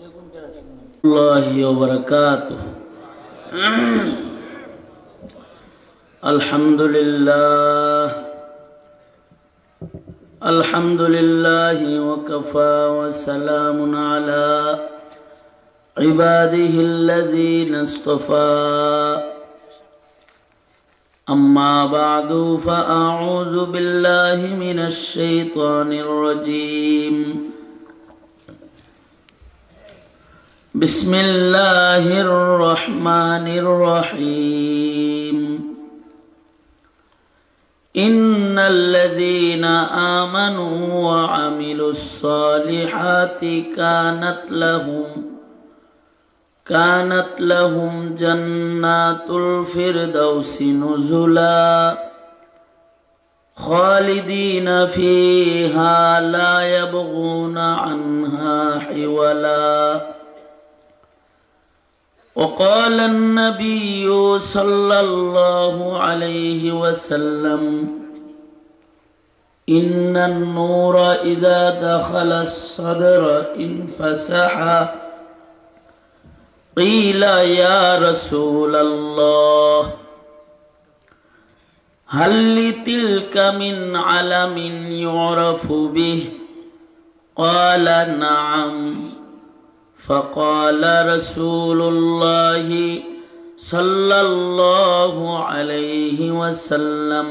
الله وبركاته. الحمد لله وكفى وسلام على عباده الذين اصطفى. أما بعد فأعوذ بالله من الشيطان الرجيم. بسم الله الرحمن الرحيم. إن الذين آمنوا وعملوا الصالحات كانت لهم جنات الفردوس نزلا خالدين فيها لا يبغون عنها حولا. وقال النبي صلى الله عليه وسلم: إن النور إذا دخل الصدر انفسح. قيل يا رسول الله هل لتلك من علم يعرف به؟ قال نعم. فقال رسول الله صلى الله عليه وسلم: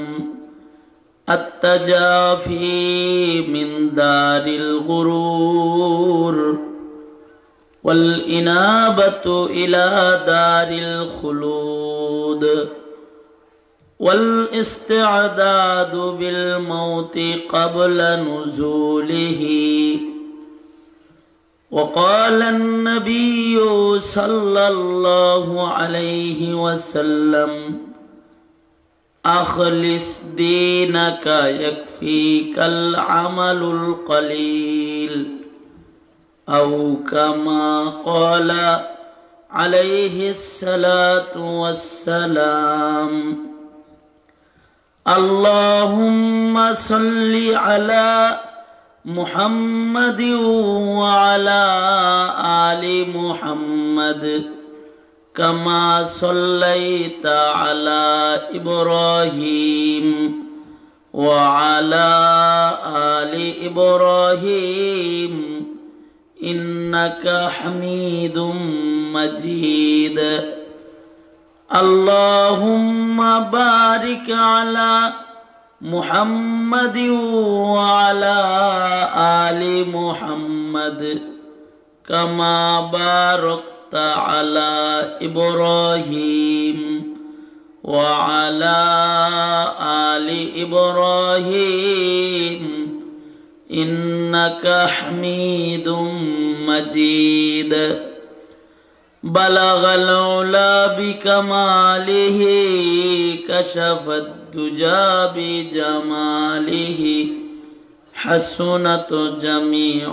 التجافي من دار الغرور والإنابة إلى دار الخلود والاستعداد بالموت قبل نزوله. وقال النبي صلى الله عليه وسلم: أخلص دينك يكفيك العمل القليل، أو كما قال عليه الصلاة والسلام. اللهم صل على محمد وعلى آل محمد كما صليت على إبراهيم وعلى آل إبراهيم إنك حميد مجيد. اللهم بارك على محمد وعلى آل محمد كما باركت على إبراهيم وعلى آل إبراهيم إنك حميد مجيد. بلغ العلا بكماله كشف الدجى بجماله حسنت جميع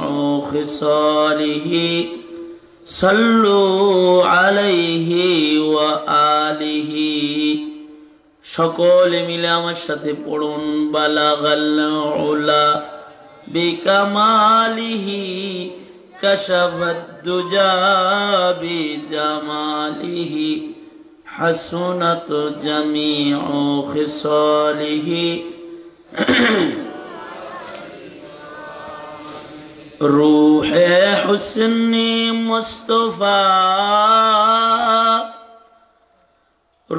خصاله صلوا عليه وآله. সকলে মিলে আমার সাথে পড়ুন: বালাগাল উলা বিকামালিহি কাশাফাদ দুজা বিজামালিহি حسنت جميع خصاله روح حسن مصطفى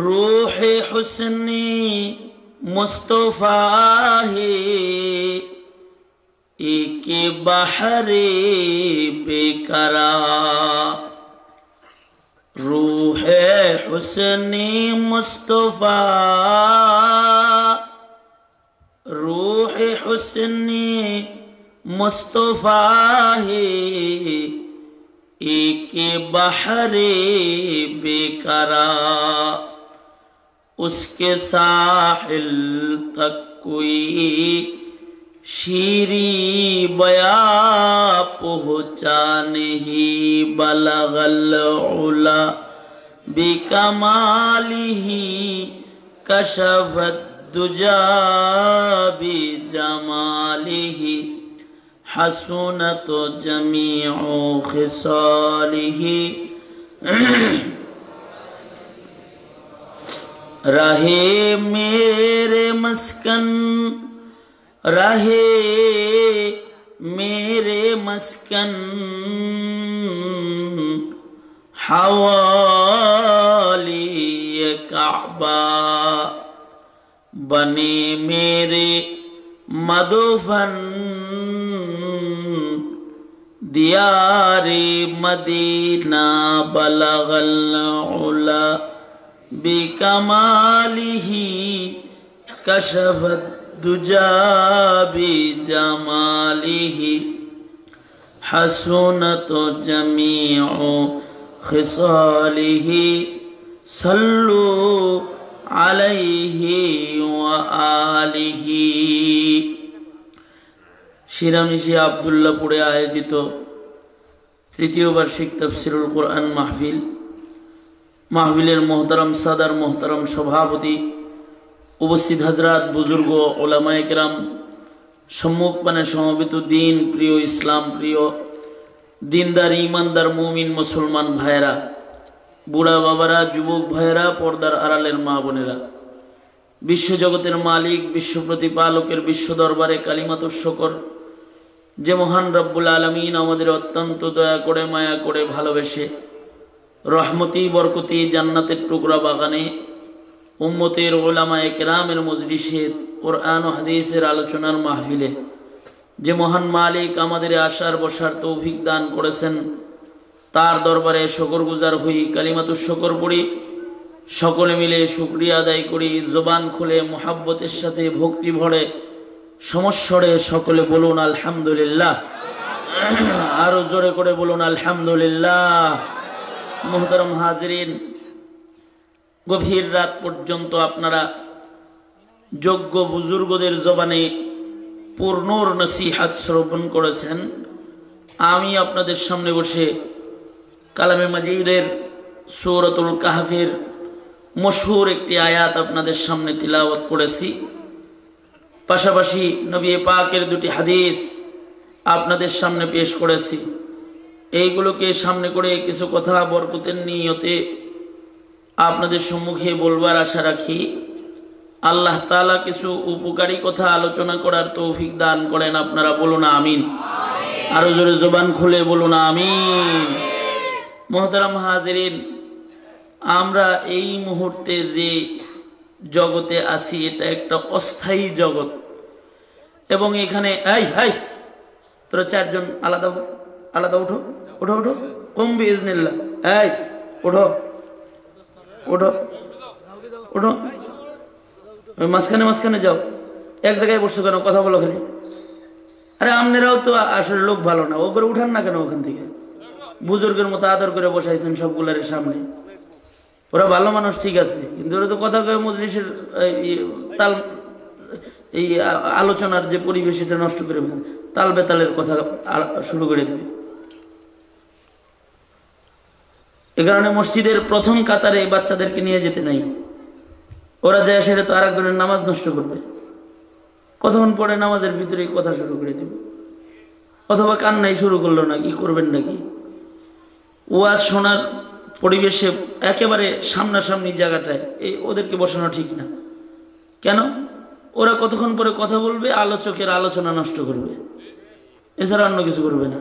روح حسن مصطفى ایک بحر بیقرار. روح حسن مصطفى روح حسن مصطفى ایک بحر بیقرار. اس کے ساحل تک کوئی شیریں بیا پہنچا نہیں. بلغ العلا بکمالہ کشف الدجا بجمالہ حسنت جميع خصاله रहे मेरे मस्कन रहे मेरे मस्कन हवाली काबा बने मेरे मदफन दियारे मदीना बलगल उला बिकमालिही कशफत दुजा बिजमालिही हसनत जमीउ खिसालिही सल्लु अलैहि व आलिही। শিরামিশি আব্দুল্লাহপুরে আয়োজিত তৃতীয় বার্ষিক তাফসীরুল কুরআন মাহফিলের মোহতারাম সাদার মোহতারাম সভাপতি, উপস্থিত হযরত বুজুর্গ উলামায়ে কেরাম, সম্মুখপানে সমবেত দিন প্রিয় ইসলাম প্রিয় দিনদার ইমানদার মুমিন মুসলমান ভাইয়েরা, বুড়া বাবারা, যুবক ভাইয়েরা, পর্দার আড়ালের মা বোনেরা, বিশ্বজগতের মালিক বিশ্ব প্রতিপালকের বিশ্ব দরবারে কালিমাতুশ শুকর, যে মহান রব্বুল আলামিন আমাদের অত্যন্ত দয়া করে মায়া করে ভালোবেসে রহমতি বরকতি জান্নাতের টুকরা বাগানে উম্মতের উলামায়ে কেরামের মজলিসে কোরআন ও হাদিসের আলোচনার মাহফিলে যে মহান মালিক আমাদের আসার বসার তৌফিক দান করেছেন, তার দরবারে শুকরগুজার হই, কালিমাতুশ শুকর পড়ি, সকলে মিলে শুকরিয়া আদায় করি, জবান খুলে মুহাব্বতের সাথে ভক্তি ভরে সমস্বরে সকলে বলুন আলহামদুলিল্লাহ। আরো জোরে করে বলুন আলহামদুলিল্লাহ। মুহতারাম হাজিরিন, গভীর রাত পর্যন্ত আপনারা যোগ্য বুজুর্গদের জবানে পূর্ণর নসিহত শ্রবণ করেছেন। আমি আপনাদের সামনে বসে কালামে মাজিদের সূরাতুল কাহফের মশহুর একটি আয়াত আপনাদের সামনে তিলাওয়াত করেছি, পাশাপাশি নবী পাকের দুটি হাদিস আপনাদের সামনে পেশ করেছি। এইগুলোকে সামনে করে কিছু কথা বরকতের নিয়তে আপনাদের সম্মুখে বলবার আশা রাখি। আল্লাহ তাআলা কিছু উপকারী কথা আলোচনা করার তৌফিক দান করেন। আপনারা বলুন আমিন। আরো জোরে জবান খুলে বলুন আমিন। মুহতারাম হাজিরিন, আমরা এই মুহূর্তে যে জগতে আছি এটা একটা অস্থায়ী জগৎ, এবং এখানে তোরা চারজন আলাদা আলাদা উঠো উঠো উঠো, কম বিইজনিল্লাহ, উঠো উঠো উঠো, ওই মাঝখানে মাঝখানে যাও, এক জায়গায় বসছো কেন? কথা বলো খালি। আরে আপনারাও তো আসলে লোক ভালো না, ও করে উঠান না কেন? ওখান থেকে বুজুর্গের মতো আদর করে বসাইছেন সবগুলার সামনে। ওরা ভালো মানুষ ঠিক আছে, কিন্তু ওরা তো কথা কয়ে মজলিসের তাল, এই আলোচনার যে পরিবেশ এটা নষ্ট করে ফেলবে, তাল বেতালের কথা শুরু করে দেবে। এ কারণে মসজিদের প্রথম কাতারে বাচ্চাদেরকে নিয়ে যেতে নাই। ওরা যায় সেটা তো আর একজনের নামাজ নষ্ট করবে। কতক্ষণ পরে নামাজের ভিতরে কথা শুরু করে দেবে, অথবা কান্নাই শুরু করলো না, কি করবেন নাকি? ওয়াজ শোনার পরিবেশে একেবারে সামনাসামনি জায়গাটায় এই ওদেরকে বসানো ঠিক না। কেন? ওরা কতক্ষণ পরে কথা বলবে, আলোচকের আলোচনা নষ্ট করবে, এছাড়া অন্য কিছু করবে না।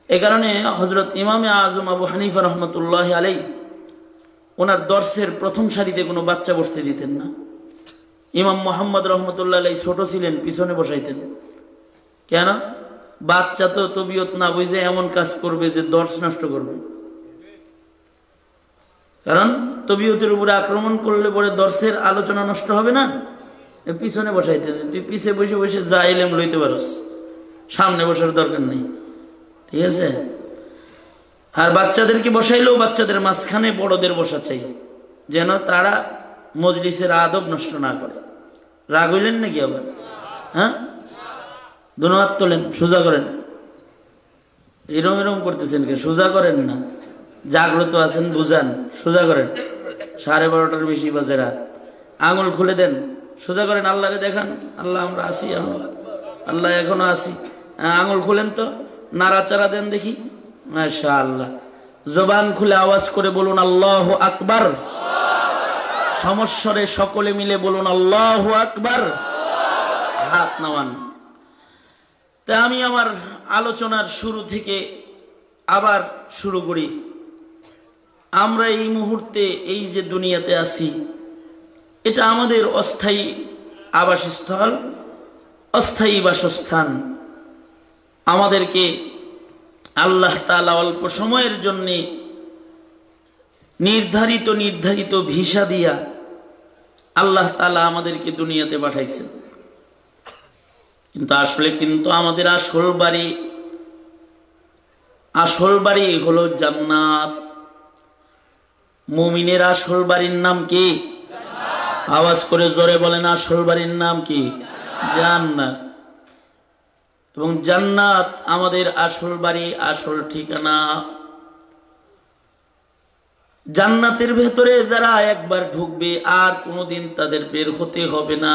এ কারণে হযরত ইমামে আজম আবু হানিফা রহমতুল্লাহ আলাইহি ওনার দর্শের প্রথম সারিতে কোনো বাচ্চা বসতে দিতেন না। ইমাম মুহাম্মদ রহমতুল্লাহ আলাইহি ছোট ছিলেন, পিছনে বসাইতেন। কেন? বাচ্চা তো তবিয়ত না বুঝে এমন কাজ করবে যে দর্শ নষ্ট করবে। কারণ তবিয়তের উপরে আক্রমণ করলে পরে দর্শের আলোচনা নষ্ট হবে না। পিছনে বসাইতে, তুই পিছে বসে বসে যা ইলম লইতে পারস, সামনে বসার দরকার নেই, ঠিক আছে? আর বাচ্চাদেরকে বসাইলেও বাচ্চাদের মাঝখানে বড়দের বসা চাই, যেন তারা মজলিসের আদব নষ্ট না করে। রাগ হইলেন নাকি আবার? হ্যাঁ, দুনো হাত তোলেন, সোজা করেন। এরম এরম করতেছেন কে? সোজা করেন না, জাগ্রত আছেন বুঝান, সোজা করেন। 12:30 বেশি বাজে রাত, আঙুল খুলে দেন, সোজা করেন, আল্লাহরে দেখান, আল্লাহ আমরা আসি, আল্লাহ এখনো আসি। আঙুল খুলেন তো, নাড়াচাড়া দেন দেখি। মাশাআল্লাহ। জবান খুলে আওয়াজ করে বলুন আল্লাহু আকবার। সমস্বরে সকলে মিলে বলুন আল্লাহু আকবার। হাত নামান। তা আমি আমার আলোচনার শুরু থেকে আবার শুরু করি। আমরা এই মুহূর্তে এই যে দুনিয়াতে আছি, এটা আমাদের অস্থায়ী আবাসস্থল, অস্থায়ী বাসস্থান। আমাদেরকে আল্লাহ তাআলা অল্প সময়ের জন্য নির্ধারিত ভিসা দিয়া আল্লাহ তাআলা আমাদেরকে দুনিয়াতে পাঠাইছেন। কিন্তু আসলে আমাদের আসল বাড়ি হলো জান্নাত। মুমিনের আসল বাড়ির নাম কি? আওয়াজ করে জোরে বলেন, আসল বাড়ির নাম কি? জান্নাত। এবং জান্নাত আমাদের আসল বাড়ি, আসল ঠিকানা। জান্নাতের ভেতরে যারা একবার ঢুকবে আর কোনোদিন তাদের বের হতে হবে না।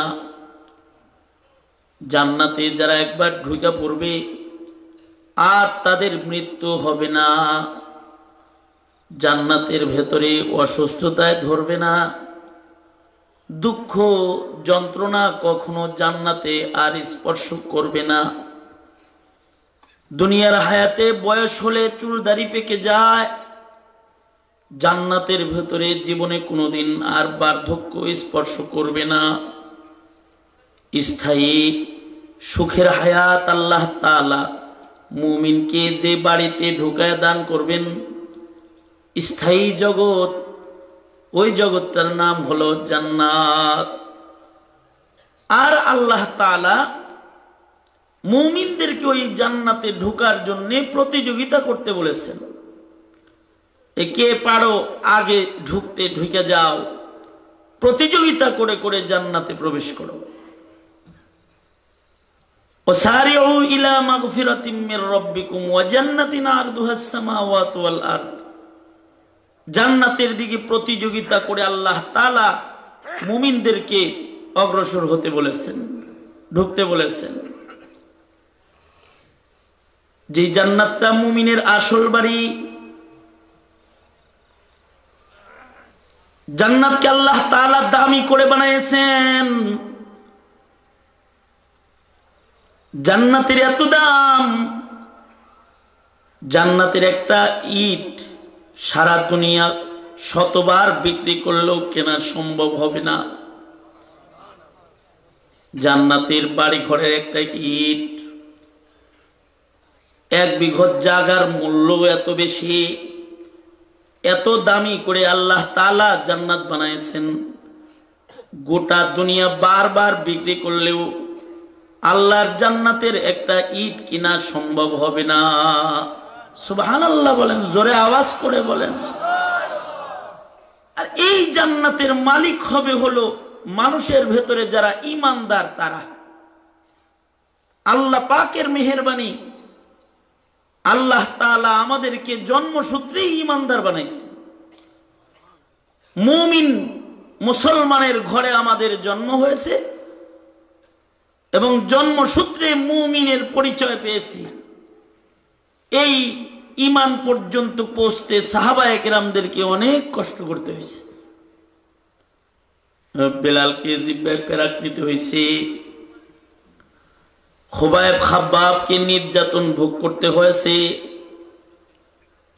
জান্নাতে যারা একবার ঢুকে পড়বে আর তাদের মৃত্যু হবে না। জান্নাতের ভেতরে অসুস্থতায় ধরবে না, দুঃখ যন্ত্রণা কখনো জান্নাতে আর স্পর্শ করবে না। দুনিয়ার হায়াতে বয়স হলে চুল দাড়ি পেকে যায়, জান্নাতের ভেতরে জীবনে কোনোদিন আর বার্ধক্য স্পর্শ করবে না। স্থায়ী সুখের হায়াত আল্লাহ তাআলা মুমিনকে যে বাড়িতে ঢুকায় দান করবেন, স্থায়ী জগৎ, ওই জগৎটার নাম হলো জান্নাত। আর আল্লাহ তাআলা মুমিনদেরকে ওই জান্নাতে ঢোকার জন্য প্রতিযোগিতা করতে বলেছেন। কে পারো আগে ঢুকতে, ঢুকে যাও, প্রতিযোগিতা করে করে জান্নাতে প্রবেশ করো। ওয়াসারিউ ইলা মাগফিরাতিম মির রাব্বিকুম ওয়া জান্নাতিন আরদুহাস সামাওয়াতু ওয়াল আরদ। জান্নাতের দিকে প্রতিযোগিতা করে আল্লাহ তাআলা মুমিনদেরকে অগ্রসর হতে বলেছেন, ঢুকতে বলেছেন। যে জান্নাতটা মুমিনের আসল বাড়ি, জান্নাতকে আল্লাহ তাআলা দামি করে বানাইছেন। জান্নাতের এত দাম, জান্নাতের একটা ইট সারা দুনিয়া শতবার বিক্রি করলেও কেনা সম্ভব হবে না। জান্নাতের বাড়ি ঘরের একটা ইট, এক বিঘত জায়গার মূল্য এত বেশি, এত দামি করে আল্লাহ তাআলা জান্নাত বানাইছেন। গোটা দুনিয়া বারবার বিক্রি করলেও আল্লাহর জান্নাতের একটা ইট কিনা সম্ভব হবে না। সুবহানাল্লাহ বলেন, জোরে আওয়াজ করে বলেন। আর এই জান্নাতের মালিক হবে হলো মানুষের ভেতরে যারা ঈমানদার তারা। আল্লাহ পাকের মেহেরবানি, আল্লাহ তাআলা আমাদেরকে জন্মসূত্রেই ঈমানদার বানাইছে। মুমিন মুসলমানের ঘরে আমাদের জন্ম হয়েছে এবং জন্মসূত্রে মুমিনের পরিচয় পেয়েছি। এই ঈমান পর্যন্ত পৌঁছতে সাহাবায়ে কেরামদেরকে অনেক কষ্ট করতে হয়েছে। বেলালকে জিব্বায় পেরাক নিতে হয়েছে, খুবাইব খাব্বাবকে নির্যাতন ভোগ করতে হয়েছে।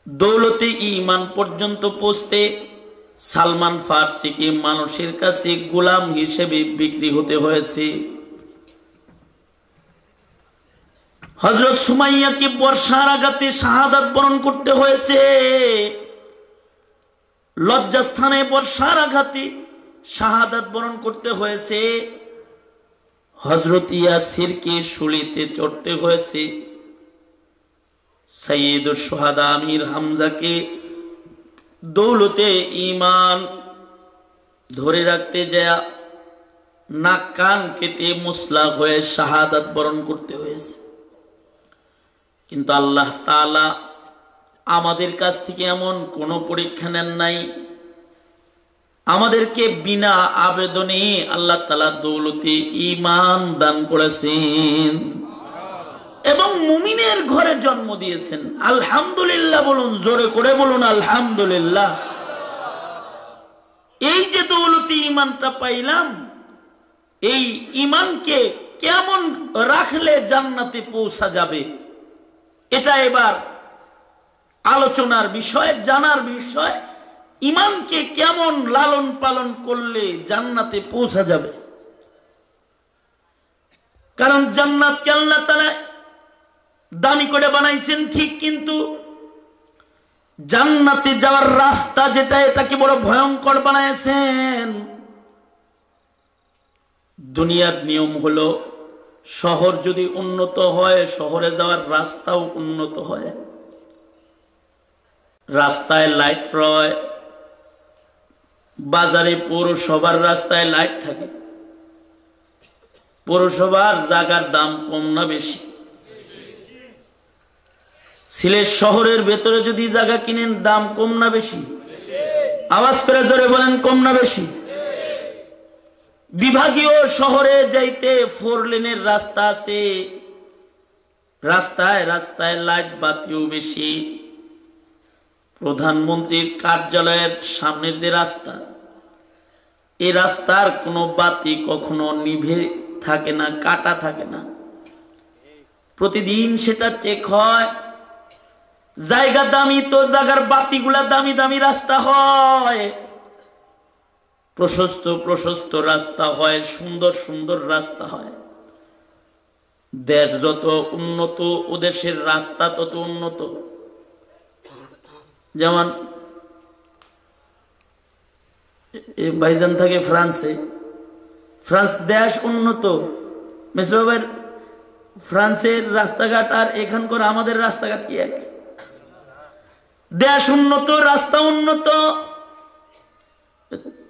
দৌলতে ঈমান পর্যন্ত পৌঁছতে সালমান ফার্সিকে মানুষের কাছে গোলাম হিসেবে বিক্রি হতে হয়েছে। হযরত সুমাইয়াকে বর্ষার আঘাতে শাহাদাত বরণ করতে হয়েছে। লজ্জাস্থানে বর্ষার আঘাতে শাহাদাত বরণ করতে হয়েছে। হযরত ইয়াসিরকে শুলিতে চড়তে হয়েছে। সাইয়্যিদুশ শুহাদা আমির হামজাকে দৌলতে ঈমান ধরে রাখতে যায় নাক কান কেটে মুসলা হয়ে শাহাদাত বরণ করতে হয়েছে। কিন্তু আল্লাহ তাআলা আমাদের কাছ থেকে এমন কোনো পরীক্ষা নেন নাই। আমাদেরকে বিনা আবেদনে আল্লাহ তাআলা দৌলতে ঈমান দান করেছেন। এবং মুমিনের ঘরে জন্ম দিয়েছেন। আলহামদুলিল্লাহ বলুন, জোরে করে বলুন আলহামদুলিল্লাহ। এই যে দৌলতি ঈমানটা পাইলাম, এই ঈমানকে কেমন রাখলে জান্নাতে পৌঁছা যাবে, এটা এবার আলোচনার বিষয়, জানার বিষয়। ঈমানকে কেমন লালন পালন করলে জান্নাতে পৌঁছা যাবে। কারণ জান্নাতকে আল্লাহ তাআলা দামি করে বানাইছেন ঠিক, কিন্তু জান্নাতে যাওয়ার রাস্তা যেটা, এটাকে বড় ভয়ঙ্কর বানাইছেন। দুনিয়ার নিয়ম হলো শহর যদি উন্নত হয়, শহরে যাওয়ার রাস্তাও উন্নত হয়। রাস্তায় লাইট রয়, বাজারে পৌরসভার রাস্তায় লাইট থাকে। পৌরসভার জায়গার দাম কম না বেশি? সিলেট শহরের ভেতরে যদি জায়গা কিনেন, দাম কম না বেশি? আওয়াজ করে জোরে বলেন, কম না বেশি? বিভাগীয় শহরে যাইতে 4 লেনের রাস্তা আছে, রাস্তায় রাস্তায় লাইট বাতিও বেশি। প্রধানমন্ত্রীর কার্যালয়ের সামনের যে রাস্তা, এই রাস্তার কোনো বাতি কখনো নিভে থাকে না, কাটা থাকে না, প্রতিদিন সেটা চেক হয়। জায়গা দামি তো জায়গার বাতিগুলা দামি দামি রাস্তা হয়, প্রশস্ত প্রশস্ত রাস্তা হয়, সুন্দর সুন্দর রাস্তা হয়। দেশ যত উন্নত, ও দেশের রাস্তা তত উন্নত। যেমন ভাইজান থাকে ফ্রান্সে, ফ্রান্স দেশ উন্নত। মেসবাবের ফ্রান্সের রাস্তাঘাট আর এখানকার আমাদের রাস্তাঘাট কি এক? দেশ উন্নত, রাস্তা উন্নত।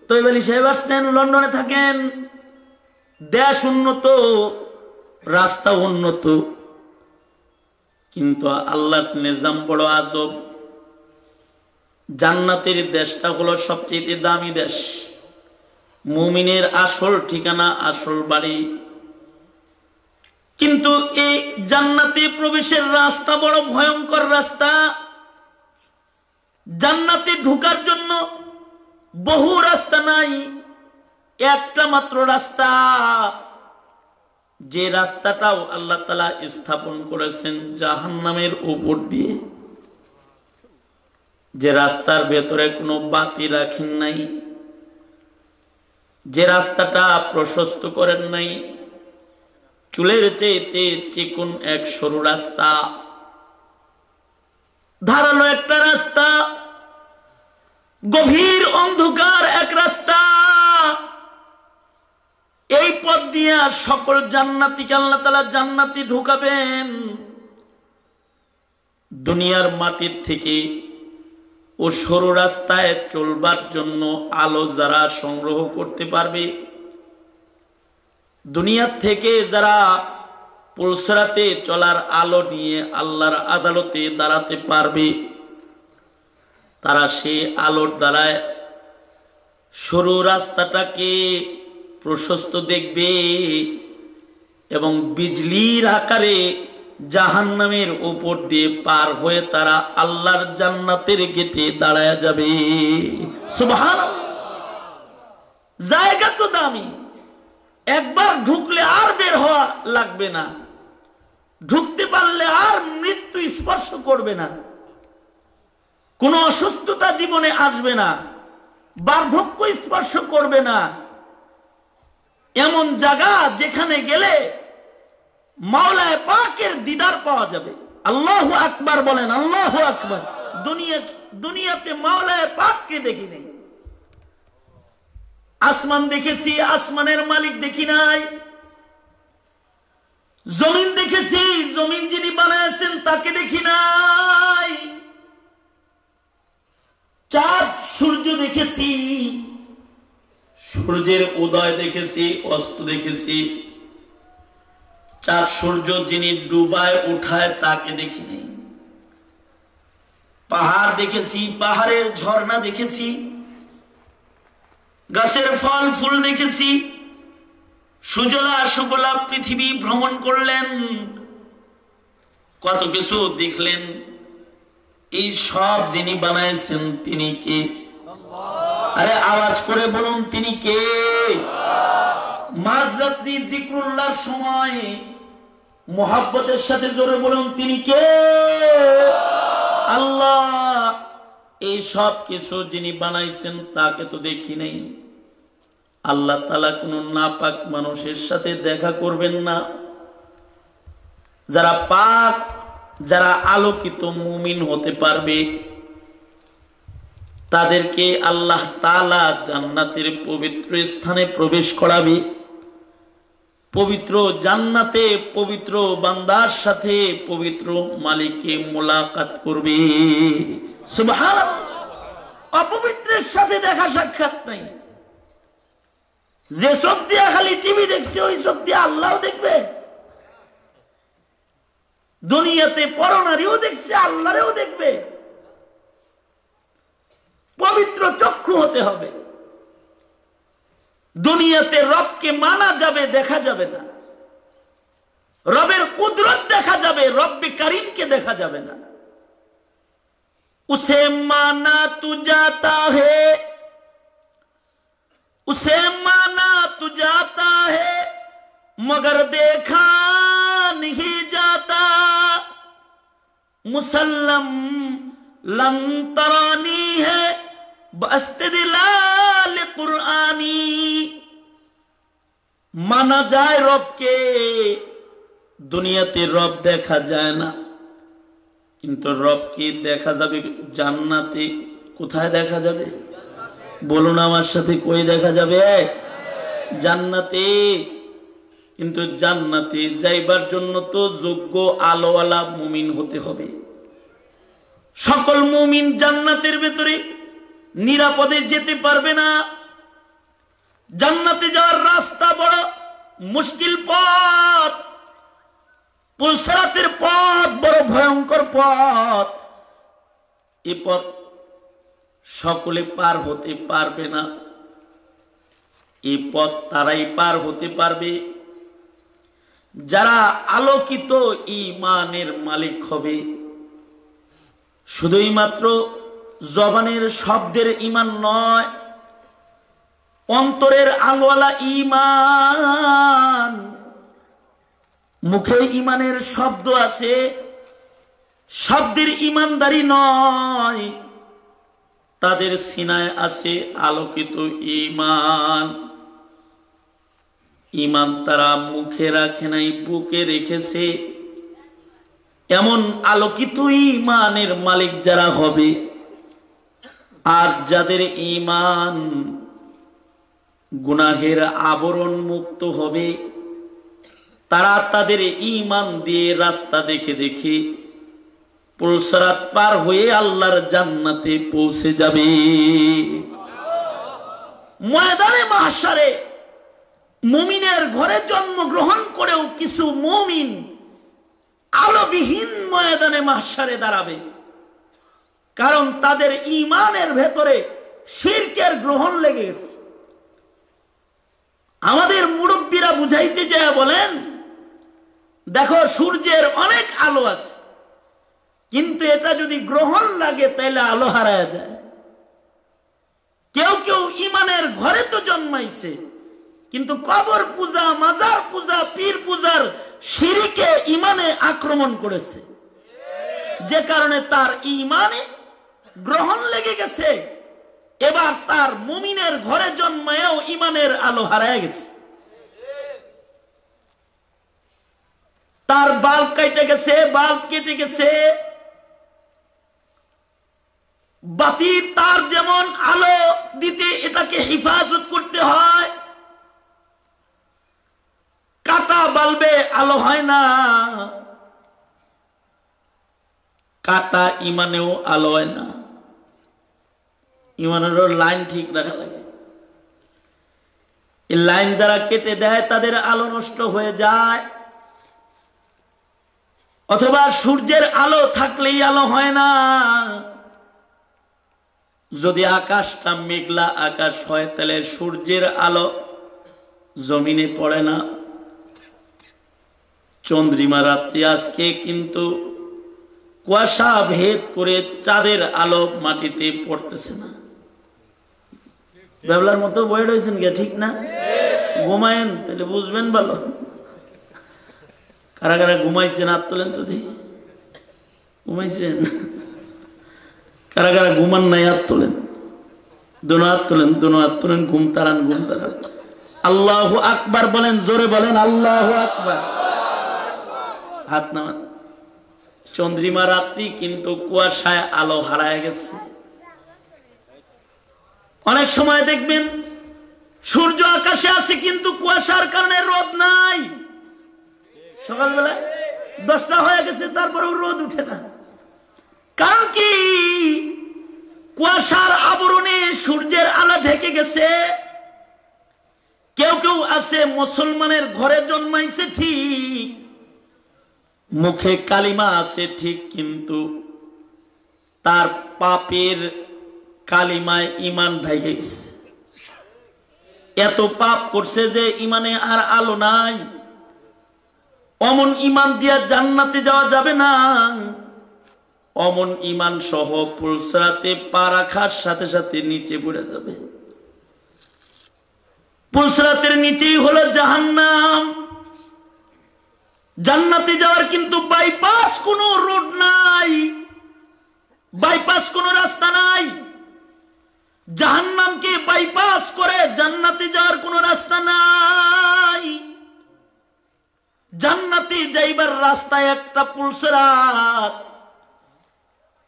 তৈব আলী সাহেব আসছেন, লন্ডনে থাকেন, দেশ উন্নত, রাস্তা উন্নত, কিন্তু আল্লাহর নিজাম বড় আজব। জান্নাতের দেশটা হলো সবচেয়ে দামি দেশ, মুমিনের আসল ঠিকানা, আসল বাড়ি। কিন্তু এই জান্নাতে প্রবেশের রাস্তা বড় ভয়ঙ্কর রাস্তা। জান্নাতে ঢোকার জন্য বহু রাস্তা নাই, একটা মাত্র রাস্তা, যে রাস্তাটাও আল্লাহ তাআলা স্থাপন করেছেন জাহান্নামের উপর দিয়ে, যে রাস্তার ভেতরে কোনো বাতি রাখেন নাই, যে রাস্তাটা প্রশস্ত করেন নাই, চুলের চেয়ে চিকন এক সরু রাস্তা, ধারালো একটা রাস্তা, গভীর অন্ধকার এক রাস্তা। এই পথ দিয়ে সকল জান্নাতীকে আল্লাহ তাআলা জান্নাতে ঢুকাবেন। দুনিয়ার মাটির থেকে ও সরু রাস্তায় চলবার জন্য আলো যারা সংগ্রহ করতে পারবে, দুনিয়ার থেকে যারা পুলসরাতে চলার আলো নিয়ে আল্লাহর আদালতে দাঁড়াতে পারবে, তারা সেই আলোর দ্বারায় সরু রাস্তাটাকে প্রশস্ত দেখবে এবং বিজলির আকারে জাহান্নামের উপর দিয়ে পার হয়ে তারা আল্লাহর জান্নাতের গেটে দাঁড়ায় যাবে। সুবহানাল্লাহ। জায়গা তো দামি, একবার ঢুকলে আর বের হওয়া লাগবে না, ঢুকতে পারলে আর মৃত্যু স্পর্শ করবে না, কোনো অসুস্থতা জীবনে আসবে না, বার্ধক্য স্পর্শ করবে না। এমন জায়গা যেখানে গেলে মাওলায়ে পাকের দিদার পাওয়া যাবে। আল্লাহু আকবার বলেন, আল্লাহু আকবার। দুনিয়াতে মাওলায়ে পাককে দেখি নাই, আসমান দেখেছি, আসমানের মালিক দেখি নাই। জমিন দেখেছি, জমিন যিনি বানাইছেন তাকে দেখি নাই। চাঁদ সূর্য দেখেছি, সূর্যের উদয় দেখেছি, অস্ত দেখেছি। চাঁদ সূর্য যিনি ডুবায় উঠায় তাকে দেখি নাই। পাহাড় দেখেছি, পাহাড়ের ঝর্ণা দেখেছি, গাছের ফল ফুল দেখেছি। সুজলা সুফলা পৃথিবী ভ্রমণ করলেন, কত কিছু দেখলেন। এই সব যিনি বানাইছেন তিনি কে? আরে আওয়াজ করে বলুন তিনি কে? মাঝরাত্রি জিক্রুল্লাহর সময় মোহাব্বতের সাথে জোরে বলুন তিনি কে? আল্লাহ। এই সব কিছু যিনি বানাইছেন তাকে তো দেখি নাই। আল্লাহ তাআলা কোন নাপাক মানুষের সাথে দেখা করবেন না। যারা পাক, যারা আলোকিত মুমিন হতে পারবে তাদেরকে আল্লাহ তাআলা জান্নাতের পবিত্র স্থানে প্রবেশ করাবে। পবিত্র জান্নাতে পবিত্র বান্দার সাথে পবিত্র মালিককে মোলাকাত করবে। সুবহানাল্লাহ। অপবিত্রের সাথে দেখা সাক্ষাৎ নাই। যে চোখ দিয়া খালি টিভি দেখছে ওই চোখ দিয়ে আল্লাহও দেখবে। দুনিয়াতে পরনারীও দেখছে, আল্লাহরেও দেখবে। পবিত্র চক্ষু হতে হবে। দুনিয়াতে রবকে মানা যাবে, দেখা যাবে না। রবের কুদরত দেখা যাবে, রব্বে কারিমকে দেখা যাবে না। उसे माना तू जाता है, उसे माना तू जाता है, मगर देखा नहीं जाता। मुसल्लम लम तरानी है बस्तिदलाल कुरानी। माना जाए रब के, দুনিয়াতে রব দেখা যায় না, কিন্তু রবকে দেখা যাবে জান্নাতে। কোথায় দেখা যাবে বলুন আমার সাথে? কই দেখা যাবে? জান্নাতে। কিন্তু জান্নাতে যাইবার জন্য তো যোগ্য আলোওয়ালা মুমিন হতে হবে। সকল মুমিন জান্নাতের ভেতরে নিরাপদে যেতে পারবে না। জান্নাতে যাওয়ার রাস্তা বড় মুশকিল পথ। পুলসরাতের পথ বড় ভয়ঙ্কর পথ। এ পথ সকলে পার হতে পারবে না। এই পথ তারাই পার হতে পারবে যারা আলোকিত ঈমানের মালিক হবে। শুধুই মাত্র জবানের শব্দের ঈমান নয়, অন্তরের আলোওয়ালা ঈমান। মুখে ঈমানের শব্দ আছে, শব্দের ঈমানদারি নয়। তাদের সিনায় আছে আলোকিত ঈমান। ঈমান তারা মুখে রাখে নাই, বুকে রেখেছে। এমন আলোকিত ঈমানের মালিক যারা হবে, আর যাদের ঈমান গুনাহের আবরণ মুক্ত হবে, তারা তাদের ঈমান দিয়ে রাস্তা দেখে দেখে পুলসরাত পার হয়ে আল্লাহর জান্নাতে পৌঁছে যাবে। ময়দানে মাহশারে মুমিনের ঘরে জন্মগ্রহণ করেও কিছু মুমিন আলোবিহীন ময়দানে মাহশারে দাঁড়াবে। কারণ তাদের ঈমানের ভেতরে শিরকের গ্রহণ লেগে গেছে। আমাদের মুরব্বীরা বুঝাইতে যায় বলেন, দেখো সূর্যের অনেক আলো আছে, কিন্তু এটা যদি গ্রহণ লাগে তাহলে আলো হারায় যায়। কেউ কেউ ঈমানের ঘরে তো জন্মাইছে, কিন্তু কবর পূজা, মাজার পূজা, পীর পূজার শিরকে ঈমানে আক্রমণ করেছে, যে কারণে তার ঈমানে গ্রহণ লেগে গেছে। এবার তার মুমিনের ঘরে জন্মায়ও ঈমানের আলো হারায় গেছে। তার বাল্ব কেটে গেছে, বাল্ব কেটে গেছে। বাতি তার যেমন আলো দিতে এটাকে হেফাজত করতে হয়, কাটা বাল্বে আলো হয় না, কাটা ঈমানেও আলো হয় না। ঈমানেরও লাইন ঠিক রাখা লাগে। এই লাইন যারা কেটে দেয় তাদের আলো নষ্ট হয়ে যায়। অথবা সূর্যের আলো থাকলেই আলো হয় না। যদি আকাশটা মেঘলা আকাশ হয় তাহলে সূর্যের আলো জমিনে পড়ে না। চন্দ্রিমা রাত্রি আজকে কিন্তু কুয়াশা ভেদ করে চাঁদের আলো মাটিতে পড়তেছে না। বেবলার মতো বয়ে রয়েছেন কে, ঠিক না? ঘুমায়েন তাহলে বুঝবেন ভালো। কারা কারা ঘুমাইছেন হাত তোলেন তো দেখি। ঘুমাইছেন? কারা কারা ঘুমান নাই হাত তোলেন। দোনো হাত তোলেন, দোনো হাত তোলেন। ঘুম তাড়ান, ঘুম তাড়ান। আল্লাহু আকবার বলেন, জোরে বলেন আল্লাহু আকবার। হাত নামান। চন্দ্রিমা রাত্রি কিন্তু কুয়াশায় আলো হারায় গেছে। অনেক সময় দেখবেন সূর্য আকাশে আছে কিন্তু কুয়াশার কারণে রোদ নাই। সকালবেলা 10টা হয়ে গেছে তারপরেও রোদ উঠে না। কারণ কি? কুয়াশার আবরণে সূর্যের আলো ঢেকে গেছে। কেউ কেউ আছে মুসলমানের ঘরে জন্মাইছে ঠিক, মুখে কালিমা আছে ঠিক, কিন্তু তার পাপের কালিমায় ঈমান ঢাইকে গেছে। এত পাপ করছে যে ঈমানে আর আলো নাই। অমন ঈমান দিয়া জান্নাতে যাওয়া যাবে না। অমন ঈমান সহ পুলসরাতে পা রাখার সাথে সাথে নিচে পড়ে যাবে। পুলসরাতের নিচেই হলো জাহান্নাম। জান্নাতে যাওয়ার কিন্তু বাইপাস কোনো রোড নাই, বাইপাস কোনো রাস্তা নাই। জাহান্নামকে বাইপাস করে জান্নাতে যাওয়ার কোনো রাস্তা নাই। জান্নাতে যাইবার রাস্তায় একটা পুলসরাত,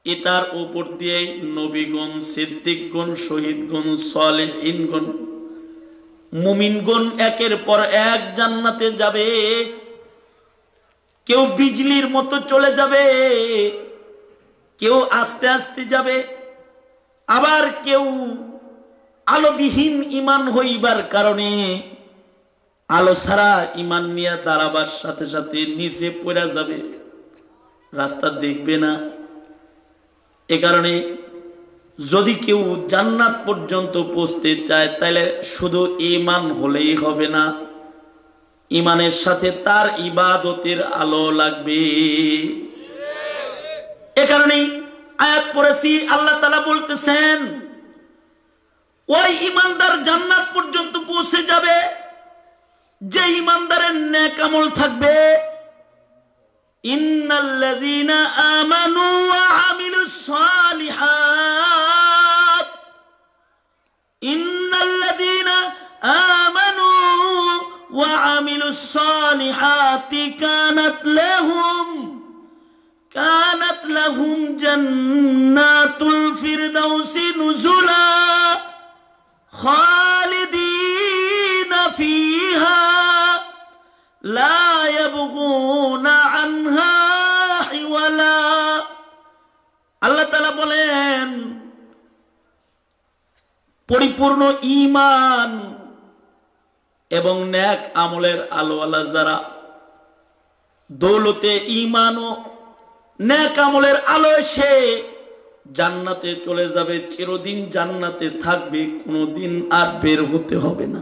এটার উপর দিয়ে নবীগণ, সিদ্দিকগণ, শহীদগণ, সালেহিনগণ, মুমিনগণ একের পর এক জান্নাতে যাবে। কেউ বিজলির মতো চলে যাবে, কেউ আস্তে আস্তে যাবে, আবার কেউ আলোবিহীন ঈমান হইবার কারণে আলো ছাড়া ঈমান নিয়ে দাঁড়াবার সাথে সাথে নিচে পড়ে যাবে, রাস্তা দেখবে না। এ কারণে যদি কেউ জান্নাত পর্যন্ত পৌঁছতে চায় তাহলে শুধু ঈমান হলেই হবে না, ঈমানের সাথে তার ইবাদতের আলো লাগবে। এ কারণেই আয়াত পড়েছি, আল্লাহ তাআলা বলতেছেন ওই ঈমানদার জান্নাত পর্যন্ত পৌঁছে যাবে যে ঈমানদারের নেক আমল থাকবে। ইন্নাল্লাযীনা আমানু ওয়া আমিলুস সালিহাত, ইন্নাল্লাযীনা আমানু ওয়া আমিলুস সালিহাতি কানাত লাহুম জান্নাতুল ফিরদাউসি নুজুলা খালিদিনা ফিহা লা ইয়াবগুনা আনহা হিওয়ালা। আল্লাহ তাআলা বলেন পরিপূর্ণ ঈমান এবং নেক আমলের আলোওয়ালা যারা দৌলতে ঈমান ও নেক আমলের আলোয় সে জান্নাতে চলে যাবে, চিরদিন জান্নাতে থাকবে, কোনোদিন আর বের হতে হবে না।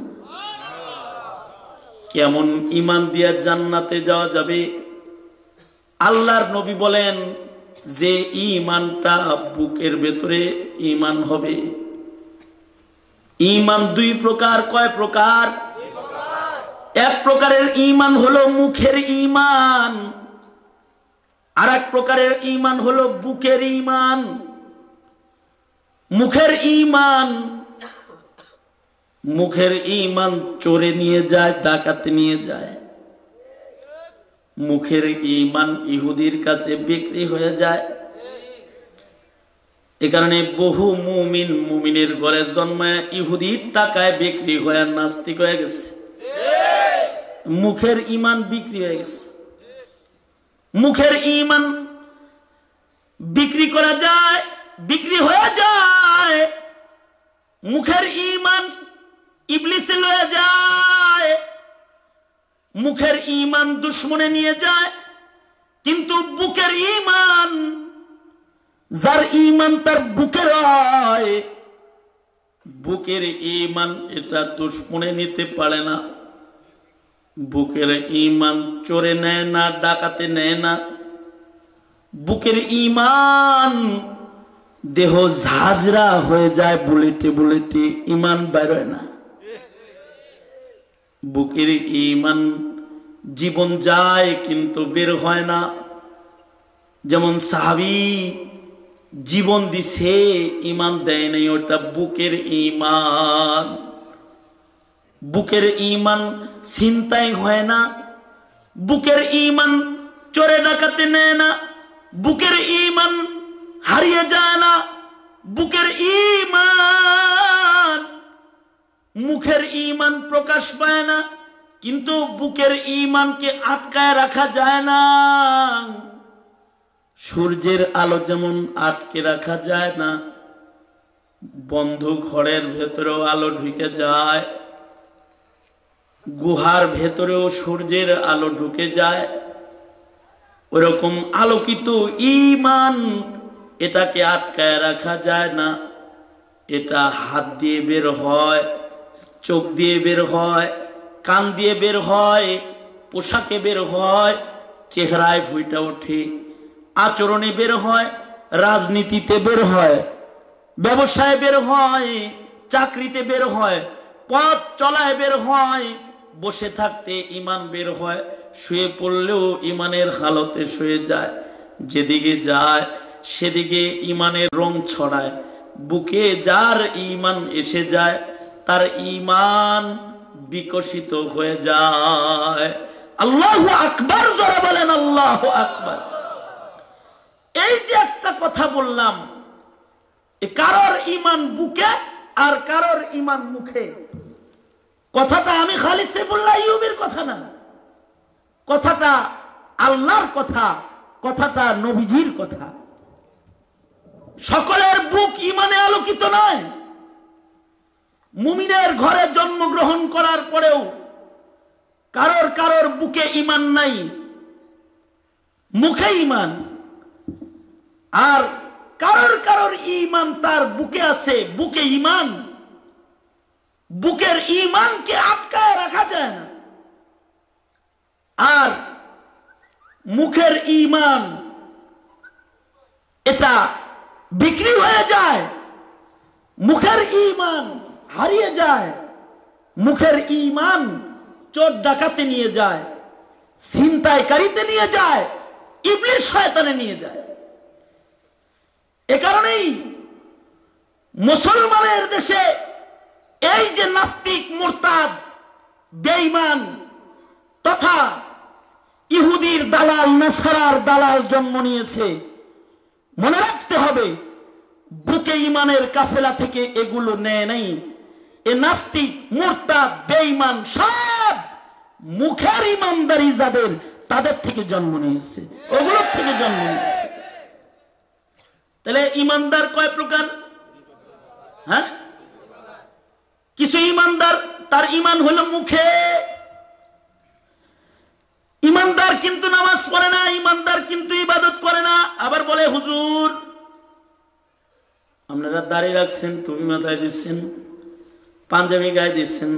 কেমন ঈমান দিয়া জান্নাতে যাওয়া যাবে? আল্লাহর নবী বলেন যে ঈমানটা বুকের ভেতরে ঈমান হবে। ঈমান দুই প্রকার। কয় প্রকার? এক প্রকারের ঈমান হলো মুখের ঈমান, আর এক প্রকারের ঈমান হলো বুকের ঈমান। মুখের ঈমান, মুখের ঈমান চোরে নিয়ে যায়, ডাকাতে নিয়ে যায়। মুখের ঈমান ইহুদির কাছে বিক্রি হয়ে যায়। এ কারণে বহু মুমিনের ঘরে জন্মায় ইহুদির টাকায় বিক্রি হয়ে নাস্তিক হয়ে গেছে। মুখের ঈমান বিক্রি হয়ে গেছে। মুখের ঈমান বিক্রি করা যায়, বিক্রি হয়ে যায়। মুখের ঈমান ইবলিসে লয়ে যায়, মুখের ঈমান দুশমনে নিয়ে যায়। কিন্তু বুকের ঈমান, যার ঈমান তার বুকের হয়, বুকের ঈমান এটা দুশমনে নিতে পারে না। বুকের ঈমান চোরে নেয় না, ডাকাতে নেয় না। বুকের ঈমান দেহ ঝাঁঝরা হয়ে যায়, বুলেটে বুলেটে ঈমান বের হয় না। বুকের ঈমান জীবন যায় কিন্তু বের হয় না। যেমন সাহাবী জীবন দিছে, ঈমান দেয় নাই, ওটা বুকের ঈমান। বুকের ঈমান চিন্তাই হয় না, বুকের ঈমান চোরে ডাকাতে নেয় না, বুকের ঈমান হারিয়ে যায় না, বুকের ঈমান মুখের ঈমান প্রকাশ পায় না, কিন্তু বুকের ঈমানকে আটকায় রাখা যায় না। সূর্যের আলো যেমন আটকে রাখা যায় না, বন্ধ ঘরের ভেতরেও আলো ঢুকে যায়, গুহার ভেতরেও সূর্যের আলো ঢুকে যায়, ওরকম আলোকিত ঈমান এটাকে আটকায় রাখা যায় না। এটা হাত দিয়ে বের হয়, চোখ দিয়ে বের হয়, কান দিয়ে বের হয়, পোশাকে বের হয়, চেহারায় ফুটে ওঠে, আচরণে বের হয়, রাজনীতিতে বের হয়, ব্যবসায় বের হয়, চাকরিতে বের হয়, পথ চলায় বের হয়, বসে থাকতে ঈমান বের হয়, শুয়ে পড়লেও ঈমানের হালতে শুয়ে যায়, যেদিকে যায় সেদিকে ঈমানের রং ছড়ায়। বুকে যার ঈমান এসে যায় তার ঈমান বিকশিত হয়ে যায়। আল্লাহু আকবার, জোরে বলেন আল্লাহু আকবার। এই যে একটা কথা বললাম, কারোর ঈমান বুকে আর কারোর ঈমান মুখে, কথাটা আমি খালিদ সাইফুল্লাহ আইয়ুবীর কথা না, কথাটা আল্লাহর কথা, কথাটা নবীজির কথা। সকলের বুক ঈমানে আলোকিত নয়। মুমিনের ঘরে জন্মগ্রহণ করার পরেও কারোর কারোর বুকে ঈমান নাই, মুখে ঈমান, আর কারোর কারোর ঈমান তার বুকে আছে, বুকে ঈমান। বুকের ঈমানকে আটকায় রাখা যায় না, আর মুখের ঈমান এটা বিক্রি হয়ে যায়, মুখের ঈমান হারিয়ে যায়, মুখের ঈমান চোর ডাকাতে নিয়ে যায়, ছিনতাইকারীতে নিয়ে যায়, ইবলিস শয়তানে নিয়ে যায়। এ কারণেই মুসলমানের দেশে এই যে নাস্তিক, মুরতাদ, বেঈমান তথা ইহুদির দালাল, নাসারার দালাল জন্ম নিয়েছে, মনে রাখতে হবে বুকে ঈমানের কাফেলা থেকে এগুলো নেয় নাই। এ নাস্তিক, মুরতাদ, বেঈমান সব মুখের ঈমানদারি যাদের, তাদের থেকে জন্ম নিয়েছে, ওগুলোর থেকে জন্ম নিয়েছে। তাহলে ঈমানদার কয় প্রকার? হ্যাঁ, কিছু ঈমানদার তার ঈমান হলো মুখে, ঈমানদার কিন্তু নামাজ পড়ে না, ঈমানদার কিন্তু ইবাদত করে না, আবার বলে হুজুর আপনারা দাড়ি রাখছেন, টুপি মাথায় দিচ্ছেন, পাঞ্জাবি গায়ে দিচ্ছেন,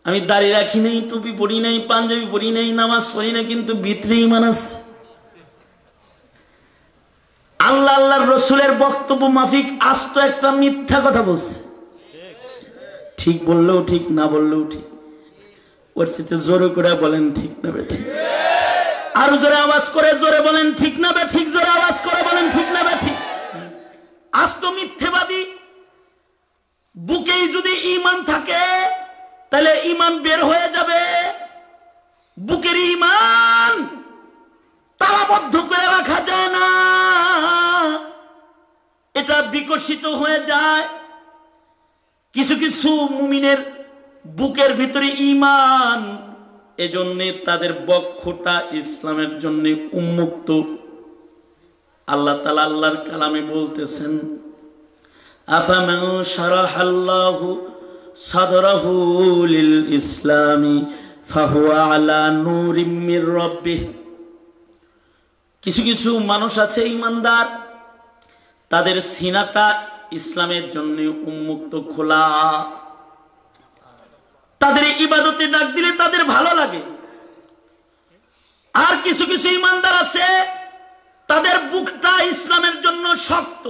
আমি দাড়ি রাখি নাই, টুপি পরি নাই, পাঞ্জাবি পরি নাই, নামাজ পড়ি না, কিন্তু ভিতরে ঈমান আছে। আল্লাহ আল্লাহর রসুলের বক্তব্য মাফিক আস্ত একটা মিথ্যা কথা বলছে। ঠিক বললেও ঠিক, না বললেও ঠিক। ওর সাথে জোরে করে বলেন ঠিক না বেঠিক, আরো জোরে আওয়াজ করে জোরে বলেন ঠিক না বেঠিক, জোরে আওয়াজ করে বলেন ঠিক না বেঠিক। আস্ত মিথ্যেবাদী। বুকেই যদি ঈমান থাকে তাহলে ঈমান বের হয়ে যাবে। বুকের ঈমান তালাবদ্ধ করে রাখা যায় না, এটা বিকশিত হয়ে যায়। কিছু কিছু মুমিনের বুকের ভিতরে ঈমান, এজন্য তাদের বক্ষটা ইসলামের জন্য উন্মুক্ত। আল্লাহ তাআলা আল্লাহর কালামে বলতেছেন, আফামান শারাহাল্লাহু সাদরাহু লিল ইসলামি ফাহুয়া আলা নূরিম মির রাব্বিহ। কিছু কিছু মানুষ আছে ঈমানদার, তাদের সিনাটা ইসলামের জন্য উন্মুক্ত, খোলা। তাদের ইবাদতে ডাক দিলে তাদের ভালো লাগে। আর কিছু কিছু ঈমানদার আছে তাদের বুকটা ইসলামের জন্য শক্ত।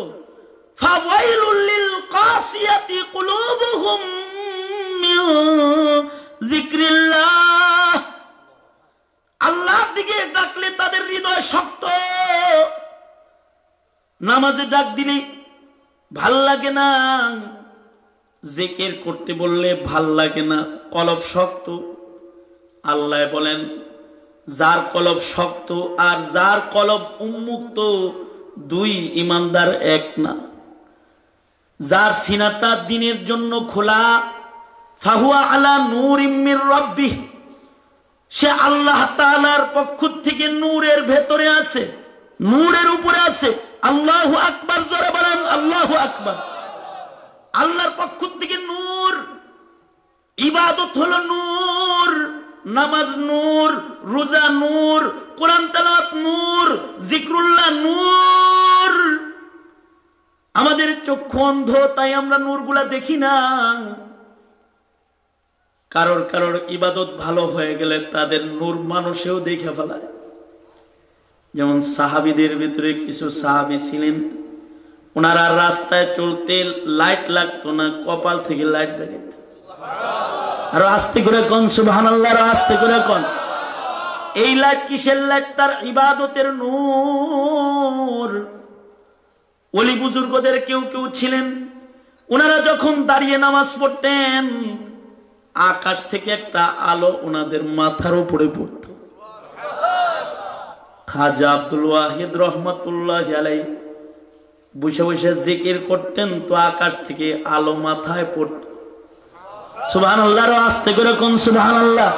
ফাওয়াইলুল লিল কাসিয়াতি কুলুবুহুম মিন যিকরিল্লাহ, আল্লাহর দিকে ডাকলে তাদের হৃদয় শক্ত। নামাজে ডাক দিলে ভাল লাগে না, জিকির করতে বললে ভাল লাগে না, কলব শক্ত। আল্লাহ বলেন যার কলব শক্ত আর যার কলব উন্মুক্ত দুই ইমানদার এক না। যার সিনাটা দ্বীনের জন্য খোলা, ফাহুয়া আলা নূরিম মির রাব্বিহ, সে আল্লাহ তাআলার পক্ষ থেকে নূরের ভেতরে আছে, নূরের উপরে আছে। আল্লাহু আকবার, জোরে বলেন আল্লাহু আকবার। আল্লাহর পক্ষ থেকে নূর, ইবাদত হলো নূর, নামাজ নূর, রোজা নূর, কোরআন তেলাওয়াত নূর, জিকরুল্লাহ নূর। আমাদের চক্ষু অন্ধ, তাই আমরা নূরগুলা দেখি না। কারোর কারোর ইবাদত ভালো হয়ে গেলে তাদের নূর মানুষেও দেখে ফেলায়। যেমন সাহাবীদের ভিতরে কিছু সাহাবী ছিলেন, ওনারা রাস্তায় চলতে লাইট লাগতো না, কপাল থেকে লাইট বেরিয়ে। আরো আস্তে করে কোন সুবহানাল্লাহ, আরো আস্তে করে কোন। এই লাইট কিসের লাইট? তার ইবাদতের নূর। ওলি বুজুর্গদের কেউ কেউ ছিলেন, ওনারা যখন দাঁড়িয়ে নামাজ পড়তেন আকাশ থেকে একটা আলো ওনাদের মাথার উপরে পড়ত। খাজা আব্দুল ওয়াহিদ রহমাতুল্লাহি আলাইহি বসে বসে জিকির করতেন, তো আকাশ থেকে আলো মাথায় পড়ত। সুবহানাল্লাহ, আরো আস্তে করে কোন সুবহানাল্লাহ।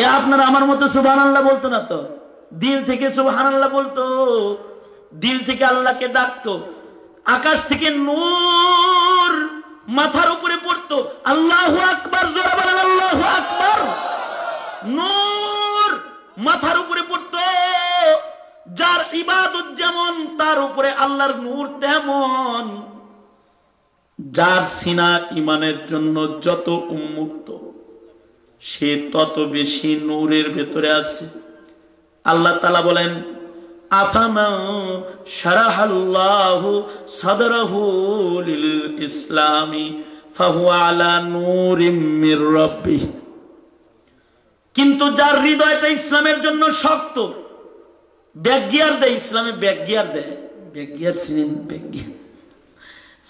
এ আপনারা আমার মতো সুবহানাল্লাহ বলতো না তো, দিল থেকে সুবহানাল্লাহ বলতো, দিল থেকে আল্লাহকে ডাকতো। আকাশ থেকে নূর মাথার উপরে পড়তো। আল্লাহু আকবার, জোরে বলেন আল্লাহু আকবার। নূর মাথার উপরে পড়তো। যার ইবাদত যেমন তার উপরে আল্লাহর নূর তেমন। যার সিনা ইমানের জন্য যত উন্মুক্ত সে তত বেশি নূরের ভেতরে আছে। আল্লাহ তাআলা বলেন আফামান শারাহাল্লাহু সাদরাহু লিল ইসলামি ফাহুয়া আলা নূরিম মির রাব্বিহ, কিন্তু যার হৃদয়টা ইসলামের জন্য শক্ত, ব্যাক গিয়ার দেয়, ইসলামে ব্যাক গিয়ার দেয়। ব্যাক গিয়ার চিনেন? Back gear.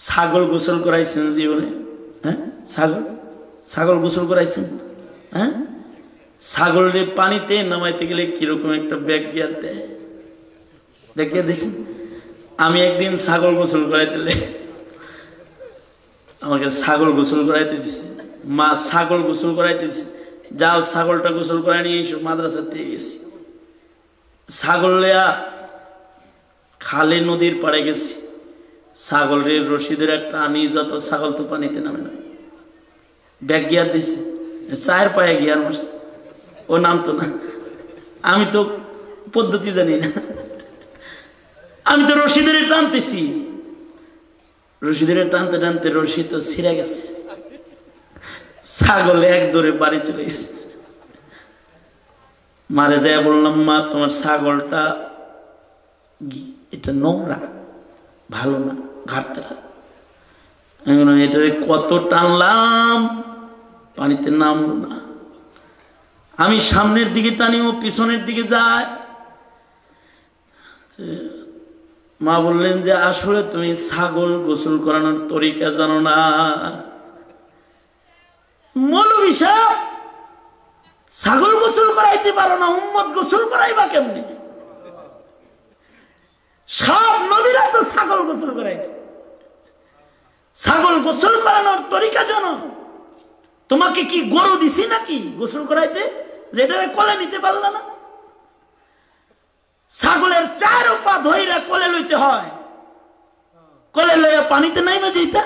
ছাগল গোসল করাইছেন জীবনে? হ্যাঁ, ছাগল গোসল করাইছেন? হ্যাঁ, ছাগলের পানিতে নামাইতে গেলে কিরকম একটা ব্যাক গিয়ার দেয়, ব্যাক গিয়ার দেখছেন? আমি একদিন ছাগল গোসল করাইতে, আমাকে ছাগল গোসল করাইতে দিচ্ছে মা, ছাগল গোসল করাইতে দিচ্ছে, যাও ছাগলটা গোসল করাই নিয়ে এসো। মাদ্রাসাতে গেছি, ছাগল লিয়া খালে নদীর পাড়ে গেছি। ছাগলের রশিদের একটা আনি, যত ছাগল তো পানিতে নামে না। ব্যাক গিয়ার দিছে, চায়ের পায়ে গিয়ার মারছে। ও নামতো না, আমি তো পদ্ধতি জানি না, আমি তো রশিদের টানতেছি। রশিদের টানতে টানতে রশি তো ছিঁড়ে গেছে, ছাগল এক দৌড়ে বাড়ি চলে গেছে। মারে যায় বললাম, মা তোমার ছাগলটা এটা নোংরা, ভালো না, ঘাটতেরা। এটা কত টানলাম, পানিতে নামলো না। আমি সামনের দিকে টানি, ও পিছনের দিকে যায়। মা বললেন যে আসলে তুমি ছাগল গোসল করানোর তরিকা জানো না। মৌলভী সাহেব, ছাগল গোসল করাইতে পারো না, উম্মত গোসল করাইবা কেমনি? সব নবীরা তো ছাগল গোসল করাইছে। ছাগল গোসল করানোর তরিকা জানো? তোমাকে কি গরু দিছি নাকি গোসল করাইতে, যেটা কোলে নিতে পারলা না? ছাগলের চার পা ধইরা কোলে লইতে হয়, কোলে লইয়া পানিতে নাইমা যাইতা,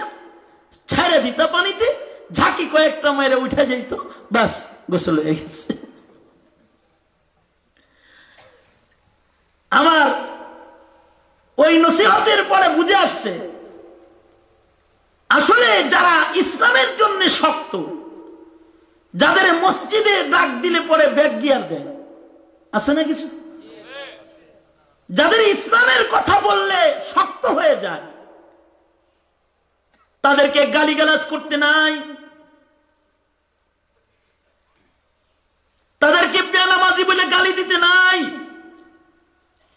ছেড়ে দিতা পানিতে, ঝাঁকি কয়েকটা মেরে উঠে যাইতো, বাস গোসল হয়ে গেছে। আমার ওই নসিহতের পরে বুঝে আসছে আসলে যারা ইসলামের জন্য শক্ত, যাদের মসজিদে ডাক দিলে পরে ব্যাক গিয়ার দেয়, আছে না কিছু? যাদের ইসলামের কথা বললে শক্ত হয়ে যায়, তাদেরকে গালিগালাজ করতে নাই, তাদেরকে বেনামাজি বলে গালি দিতে নাই,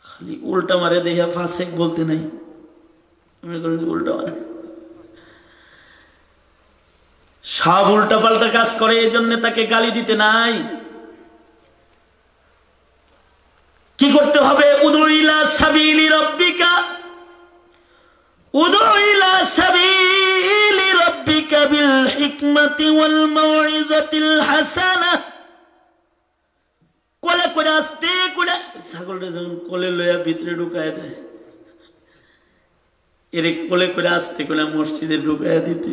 খালি উল্টা মারে দেখে ফাসেক বলতে নাই, উল্টা মারে সব উল্টা পাল্টা কাজ করে, এই জন্য তাকে গালি দিতে নাই। কি করতে হবে? উদু ইলা সাবিলি রাব্বিকা, উদু ইলা সাবিলি রাব্বিকা বিল হিকমাতি ওয়াল মাউইজাতিল হাসানাহ। কোলে করে আস্তে করে ছাগলটা যখন কোলে লইয়া ভিতরে ঢুকায় দেয়, এর কোলে করে আস্তে করে মসজিদে ঢুকায় দিতে।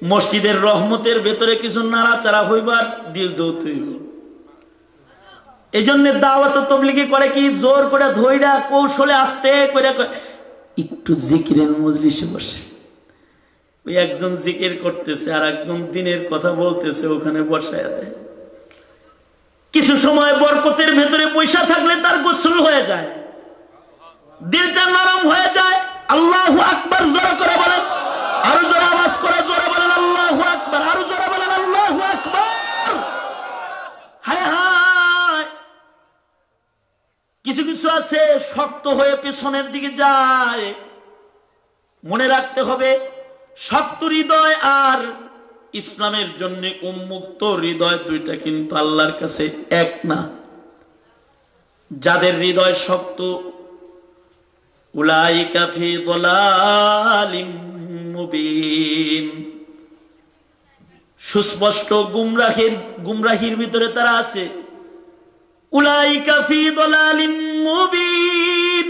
মসজিদের রহমতের ভেতরে কিছু নাড়াচাড়া হইবার দিল দৌতে। এই জন্য দাওয়াত তাবলীগী করে কি, জোর করে ধইরা কৌশলে আস্তে করে একটু জিকিরের মজলিসে বসে, ওই একজন জিকির করতেছে আর একজন দিনের কথা বলতেছে, ওখানে বসায় দেয়। কিছু সময় বরকতের ভেতরে পয়সা থাকলে তার গোসল হয়ে যায়, দিলটা নরম হয়ে যায়। আল্লাহু আকবার জোরে করে বলেন, আরো জোরে আওয়াজ করে জোরে বলেন আল্লাহু আকবার, আরো জোরে বলেন আল্লাহু আকবার। হায় হায়, কিছু কিছু আছে শক্ত হয়ে পেছনের দিকে যায়। মনে রাখতে হবে, শক্ত হৃদয় আর ইসলামের জন্য উন্মুক্ত হৃদয় দুইটা কিন্তু আল্লাহর কাছে এক না। যাদের হৃদয় শক্ত, উলাইকা ফি দালালিম মুবিন, সুস্পষ্ট গুমরাহির ভিতরে তারা আছে। উলাইকা ফি দালালিম মুবিন,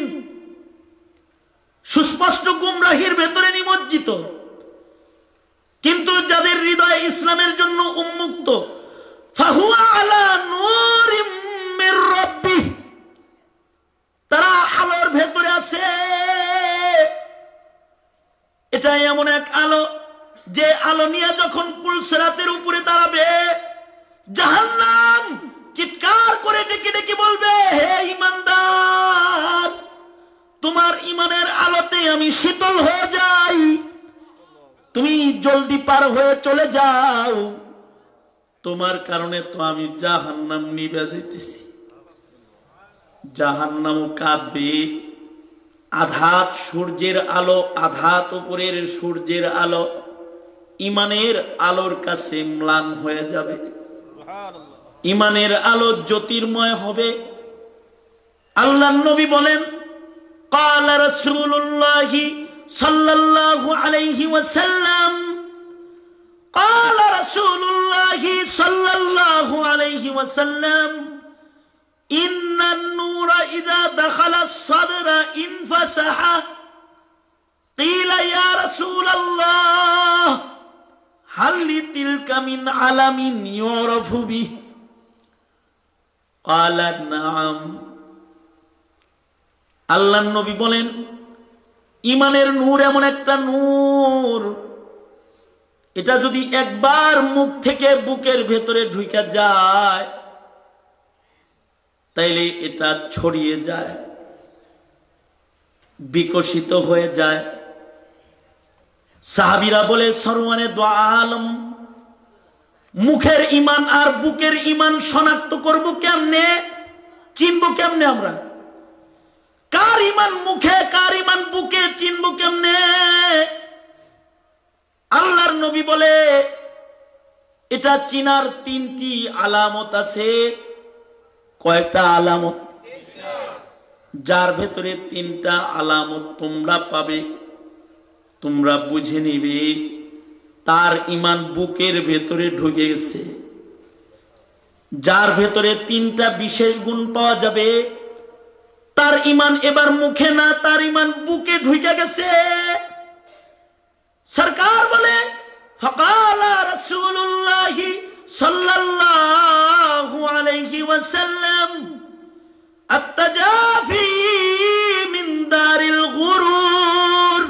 সুস্পষ্ট গুমরাহির ভেতরে নিমজ্জিত। কিন্তু যাদের হৃদয় ইসলামের জন্য উন্মুক্ত, ফাহুয়া আলা নূরিম মির রাব্বিহ, তারা আলোর ভেতরে আছে। এটা এমন এক আলো, যে আলো নিয়ে যখন পুলসিরাতের উপরে দাঁড়াবে, জাহান্নাম চিৎকার করে ডেকে ডেকে বলবে, হে ঈমানদার, তোমার ঈমানের আলোতে আমি শীতল হয়ে যাই, তুমি জলদি পার হয়ে চলে যাও, তোমার কারণে তো আমি জাহান্নাম নিভে যেতেছি। জাহান্নাম কাঁদবে। আধাত সূর্যের আলো, আধাত উপরের সূর্যের আলো ঈমানের আলোর কাছে ম্লান হয়ে যাবে। ঈমানের আলো জ্যোতির্ময় হবে। আল্লাহর নবী বলেন, ক্বালা রাসূলুল্লাহ সাল্লাল্লাহু আলাইহি ওয়াসাল্লাম, ক্বালা রাসূলুল্লাহ সাল্লাল্লাহু আলাইহি ওয়াসাল্লাম, ইন্নান নূরা ইযা দাখালা আস-সাদরা ইনফাসাহা। ক্বিলা ইয়া রাসূলাল্লাহ, হাল লিতিলকা মিন আলামিন ইউরাফু বিহি? ক্বালা নাআম। আল্লাহর নবী বলেন, ঈমানের নূর এমন একটা নূর, এটা যদি একবার মুখ থেকে বুকের ভেতরে ঢুকে যায়, তাইলে এটা ছড়িয়ে যায়, বিকশিত হয়ে যায়। সাহাবীরা বলে, সরওয়ানে দু আলম, মুখের ঈমান আর বুকের ঈমান শনাক্ত করব কেমনে, চিনব কেমনে আমরা? কার ঈমান মুখে কার ঈমান বুকে চিনব কেমনে? আল্লাহর নবী বলে, এটা চিনার তিনটি আলামত আছে। কয়েকটা আলামত? যার ভেতরে তিনটা আলামত তোমরা পাবে, তোমরা বুঝে নিবে তার ঈমান বুকের ভেতরে ঢুকে গেছে। যার ভেতরে তিনটা বিশেষ গুণ পাওয়া যাবে, তার ঈমান এবার মুখে না, তার ঈমান বুকে ঢুকে গেছে। সরকার বলে, ফাকালা রাসূলুল্লাহ সাল্লাল্লাহু আলাইহি ওয়াসাল্লাম, আত-তাজাফি মিন দারিল গুরুর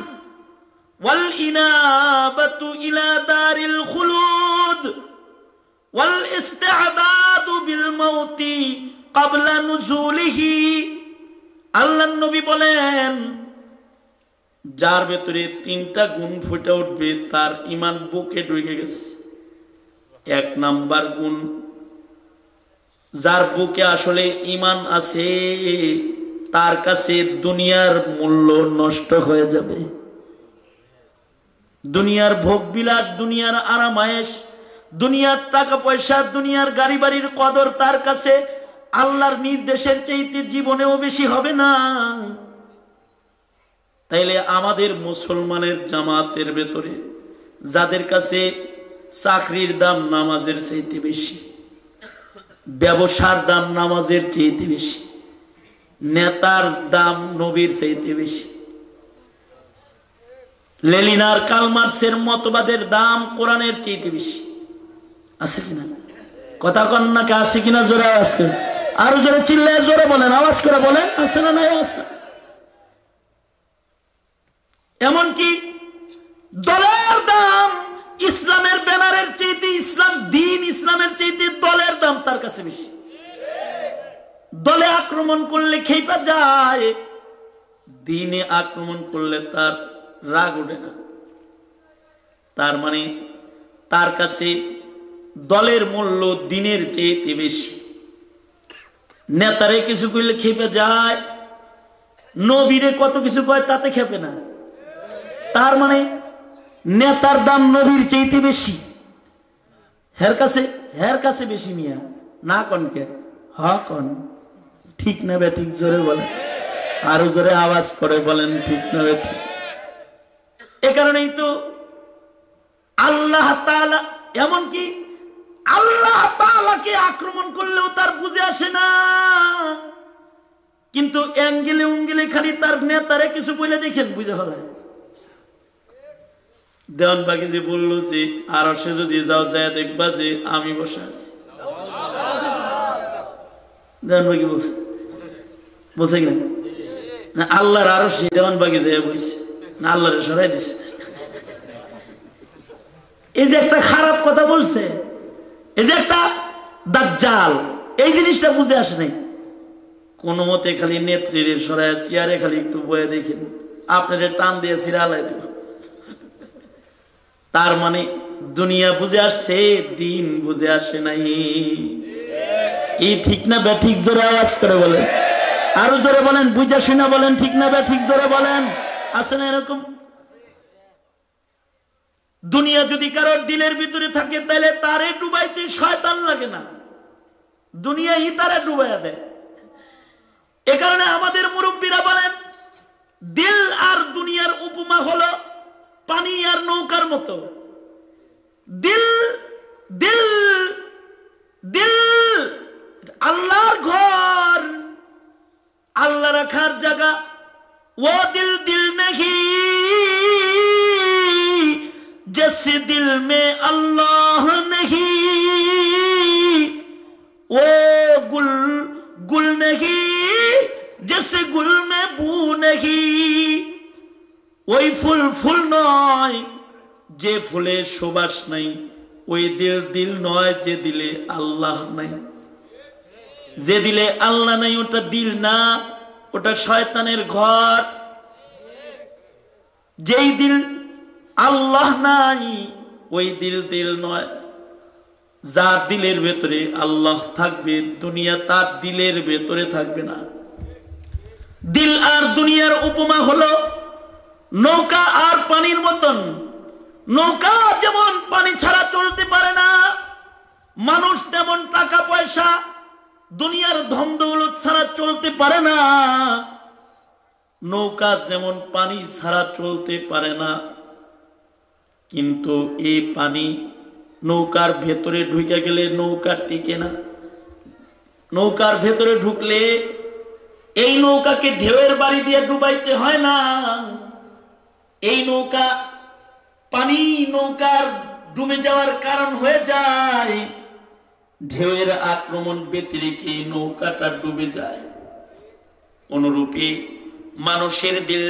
ওয়াল ইনাবাতু ইলা দারিল খুলুদ ওয়াল ইস্তি'দাদু বিল মাউতি ক্বাবলা নুজুলিহি, আল্লাহর নবী বলেন যার ভেতরে তিনটা গুণ ফুটে উঠবে তার ঈমান বুকে ঢুকে গেছে। এক নাম্বার গুণ, যার বুকে আসলে ঈমান আছে তার কাছে দুনিয়ার মূল্য নষ্ট হয়ে যাবে। দুনিয়ার ভোগ বিলাস, দুনিয়ার আরামায়েশ, দুনিয়ার টাকা পয়সা, দুনিয়ার গাড়ি বাড়ির কদর তার কাছে আল্লাহর নির্দেশের চাইতে জীবনেও বেশি হবে না। তাইলে আমাদের মুসলমানের জামাতের ভেতরে যাদের কাছে চাকরির দাম নামাজের চাইতে বেশি, ব্যবসার দাম নামাজের চাইতে বেশি, নেতার দাম নবীর চাইতে বেশি, লেলিনার কালমার্সের মতবাদের দাম কোরআনের চাইতে বেশি, আছে কিনা? কথা কন নাকি আছে কিনা? জোরে আওয়াজ করে, আরো জোরে চিল্লায় জোরে বলেন, আওয়াজ করে বলেন, আছে না? নাই আছে। এমনকি দলের দাম ইসলামের ব্যানারের চাইতে, ইসলাম দিন ইসলামের চাইতে দলের দাম তার কাছে বেশি। দলে আক্রমণ করলে খেপা যায়, দিনে আক্রমণ করলে তার রাগ ওঠে না। তার মানে তার কাছে দলের মূল্য দিনের চেয়ে বেশি। নেতারে কিছু করলে খেপে যায়, নবীরে কত কিছু কয় তাতে খেপে না। তার মানে নেতার দাম নবীর চাইতে বেশি, হের কাছে বেশি। মিয়া না কনকে হ কন, ঠিক না বেঠিক? জোরে বলেন, আরো জোরে আওয়াজ করে বলেন, ঠিক না বেঠিক? এ কারণেই তো আল্লাহ তাআলা, এমনকি আল্লাহ তাআলাকে আক্রমণ করলেও তার বুঝে আসে না, কিন্তু অ্যাঙ্গেলে উঙ্গেলে খালি তার নেতারে কিছু বলে দেখেন বুঝে হবে। দেওয়ানবাগি যে বললো যে আরশে যদি যাও যায় দেখবা যে আমি বসে আছি। দেওয়ানবাগি বলছে কিনা? না আল্লাহর আরশে দেওয়ানবাগি যায় বসছে না, আল্লাহরে সরাই দিছে। এই যে একটা খারাপ কথা বলছে, এই যে একটা দাজ্জাল, এই জিনিসটা বুঝে আসে নাই। কোন মতে খালি নেত্রীরে সরাই চেয়ারে খালি একটু বয়ে দেখেন, আপনারে টান দিয়ে সিরা আলাই দেব। তার মানে দুনিয়া বুঝে আসছে, দিন বুঝে আসে নাই। এই ঠিক না ব্যাঠিক? জোরে আওয়াজ করে বলেন, আরো জোরে বলেন, বুঝা শুনা বলেন, ঠিক না ব্যাঠিক? জোরে বলেন, আছে না এরকম? দুনিয়া যদি কারোর দিলের ভিতরে থাকে তাহলে তারে ডুবাইতে শয়তান লাগে না, দুনিয়াই তারে ডুবাইয়া দেয়। এ কারণে আমাদের মুরব্বীরা বলেন দিল আর দুনিয়ার উপমা হলো পানি আর নৌকার মতো। দিল দিল দিল আল্লাহর ঘর, আল্লাহ রাখার জায়গা। ও দিল দিল নেহি जैसे दिल में अल्लाह नहीं, वो गुल गुल नहीं जैसे गुल में बू नहीं, ওই ফুল ফুল নয় যে ফুলে সুবাস নাই, ওই দিল দিল নয় যে দিলে আল্লাহ নাই। যে দিলে আল্লাহ নাই ওটা দিল না, ওটা শয়তানের ঘর। যেই দিল আল্লাহ নাই ওই দিল দিল নয়। যার দিলের ভেতরে আল্লাহ থাকবে দুনিয়া তার দিলের ভেতরে থাকবে না। দিল আর দুনিয়ার উপমা হলো নৌকা আর পানির মতন। নৌকা যেমন পানি ছাড়া চলতে পারে না, মানুষ তেমন টাকা পয়সা দুনিয়ার ধন দৌলত ছাড়া চলতে পারে না। নৌকা যেমন পানি ছাড়া চলতে পারে না, কিন্তু এই পানি নৌকার ভেতরে ঢুকে গেলে নৌকা টিকে না। নৌকার ভেতরে ঢুকলে এই নৌকাকে ঢেউয়ের বাড়ি দিয়ে ডুবাইতে হয় না। এই নৌকা পানি নৌকার ডুবে যাওয়ার কারণ হয়ে যায়, ঢেউয়ের আক্রমণ ব্যতিরেকে নৌকাটা ডুবে যায়। অনুরূপে মানুষের দিল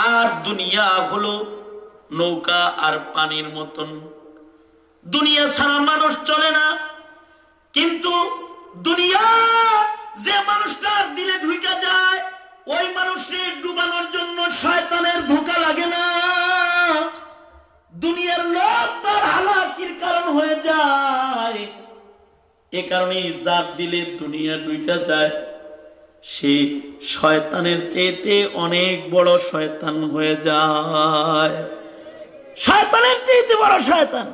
আর দুনিয়া হলো নৌকা আর পানির মতন। দুনিয়া ছাড়া মানুষ চলে না, কিন্তু দুনিয়া যে মানুষটার দিলে ঢুকে যায় ওই মানুষের ডুবানোর জন্য শয়তানের ধোঁকা লাগে না। দুনিয়ার লোভ তার হালাকির কারণ হয়ে যায়। এ কারণে যার দিলে দুনিয়া ঢুকে যায় সে শয়তানের চেয়ে অনেক বড় শয়তান হয়ে যায়। শয়তানের চেয়ে বড় শয়তান।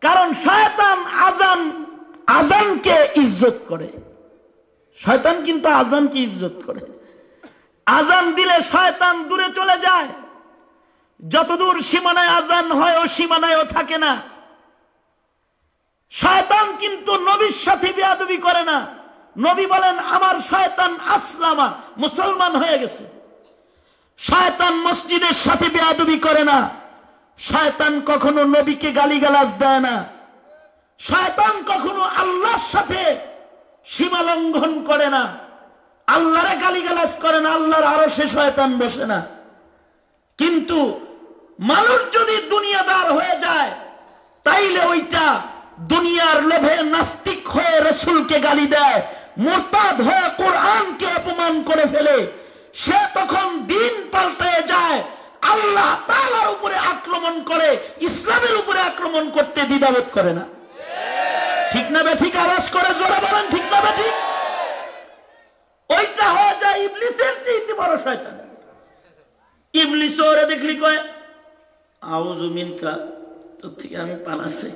কারণ শয়তান আজানকে ইজ্জত করে। শয়তান কিন্তু আজানকে ইজ্জত করে। আজান দিলে শয়তান দূরে চলে যায়। যতদূর সীমানায় আজান হয় ও সীমানায়ও থাকে না। শয়তান কিন্তু নবীর সাথে বেয়াদবি করে না। নবী বলেন আমার শয়তান আসলামা, মুসলমান হয়ে গেছে। শয়তান মসজিদের সাথে বেয়াদবি করে না। শয়তান কখনো নবীকে গালিগালাজ দেয় না। শয়তান কখনো আল্লাহর সাথে সীমা লঙ্ঘন করে না। আল্লাহরে গালিগালাজ করে না। আল্লাহর আরশে শয়তান বসে না। কিন্তু মানুষ যদি দুনিয়াদার হয়ে যায় তাইলে ওইটা দুনিয়ার লোভে নাস্তিক হয়ে রাসূলকে গালি দেয়, মুরতাদ হয়ে কোরআনকে অপমান করে ফেলে। সে তখন দিন পাল্টে যায়, আল্লাহ তাআলার উপরে আক্রমণ করে, ইসলামের উপরে আক্রমণ করতে দ্বিধাবোধ করে না। ঠিক না বেঠিক? আওয়াজ করে জোরে বলেন ঠিক না বেঠিক? ওইটা হয়ে যায় ইবলিসের চেয়ে বড় শয়তান। ইবলিস ওরে দেখলি কয় আউযু মিনকা, তোর থেকে আমি পানা চাই।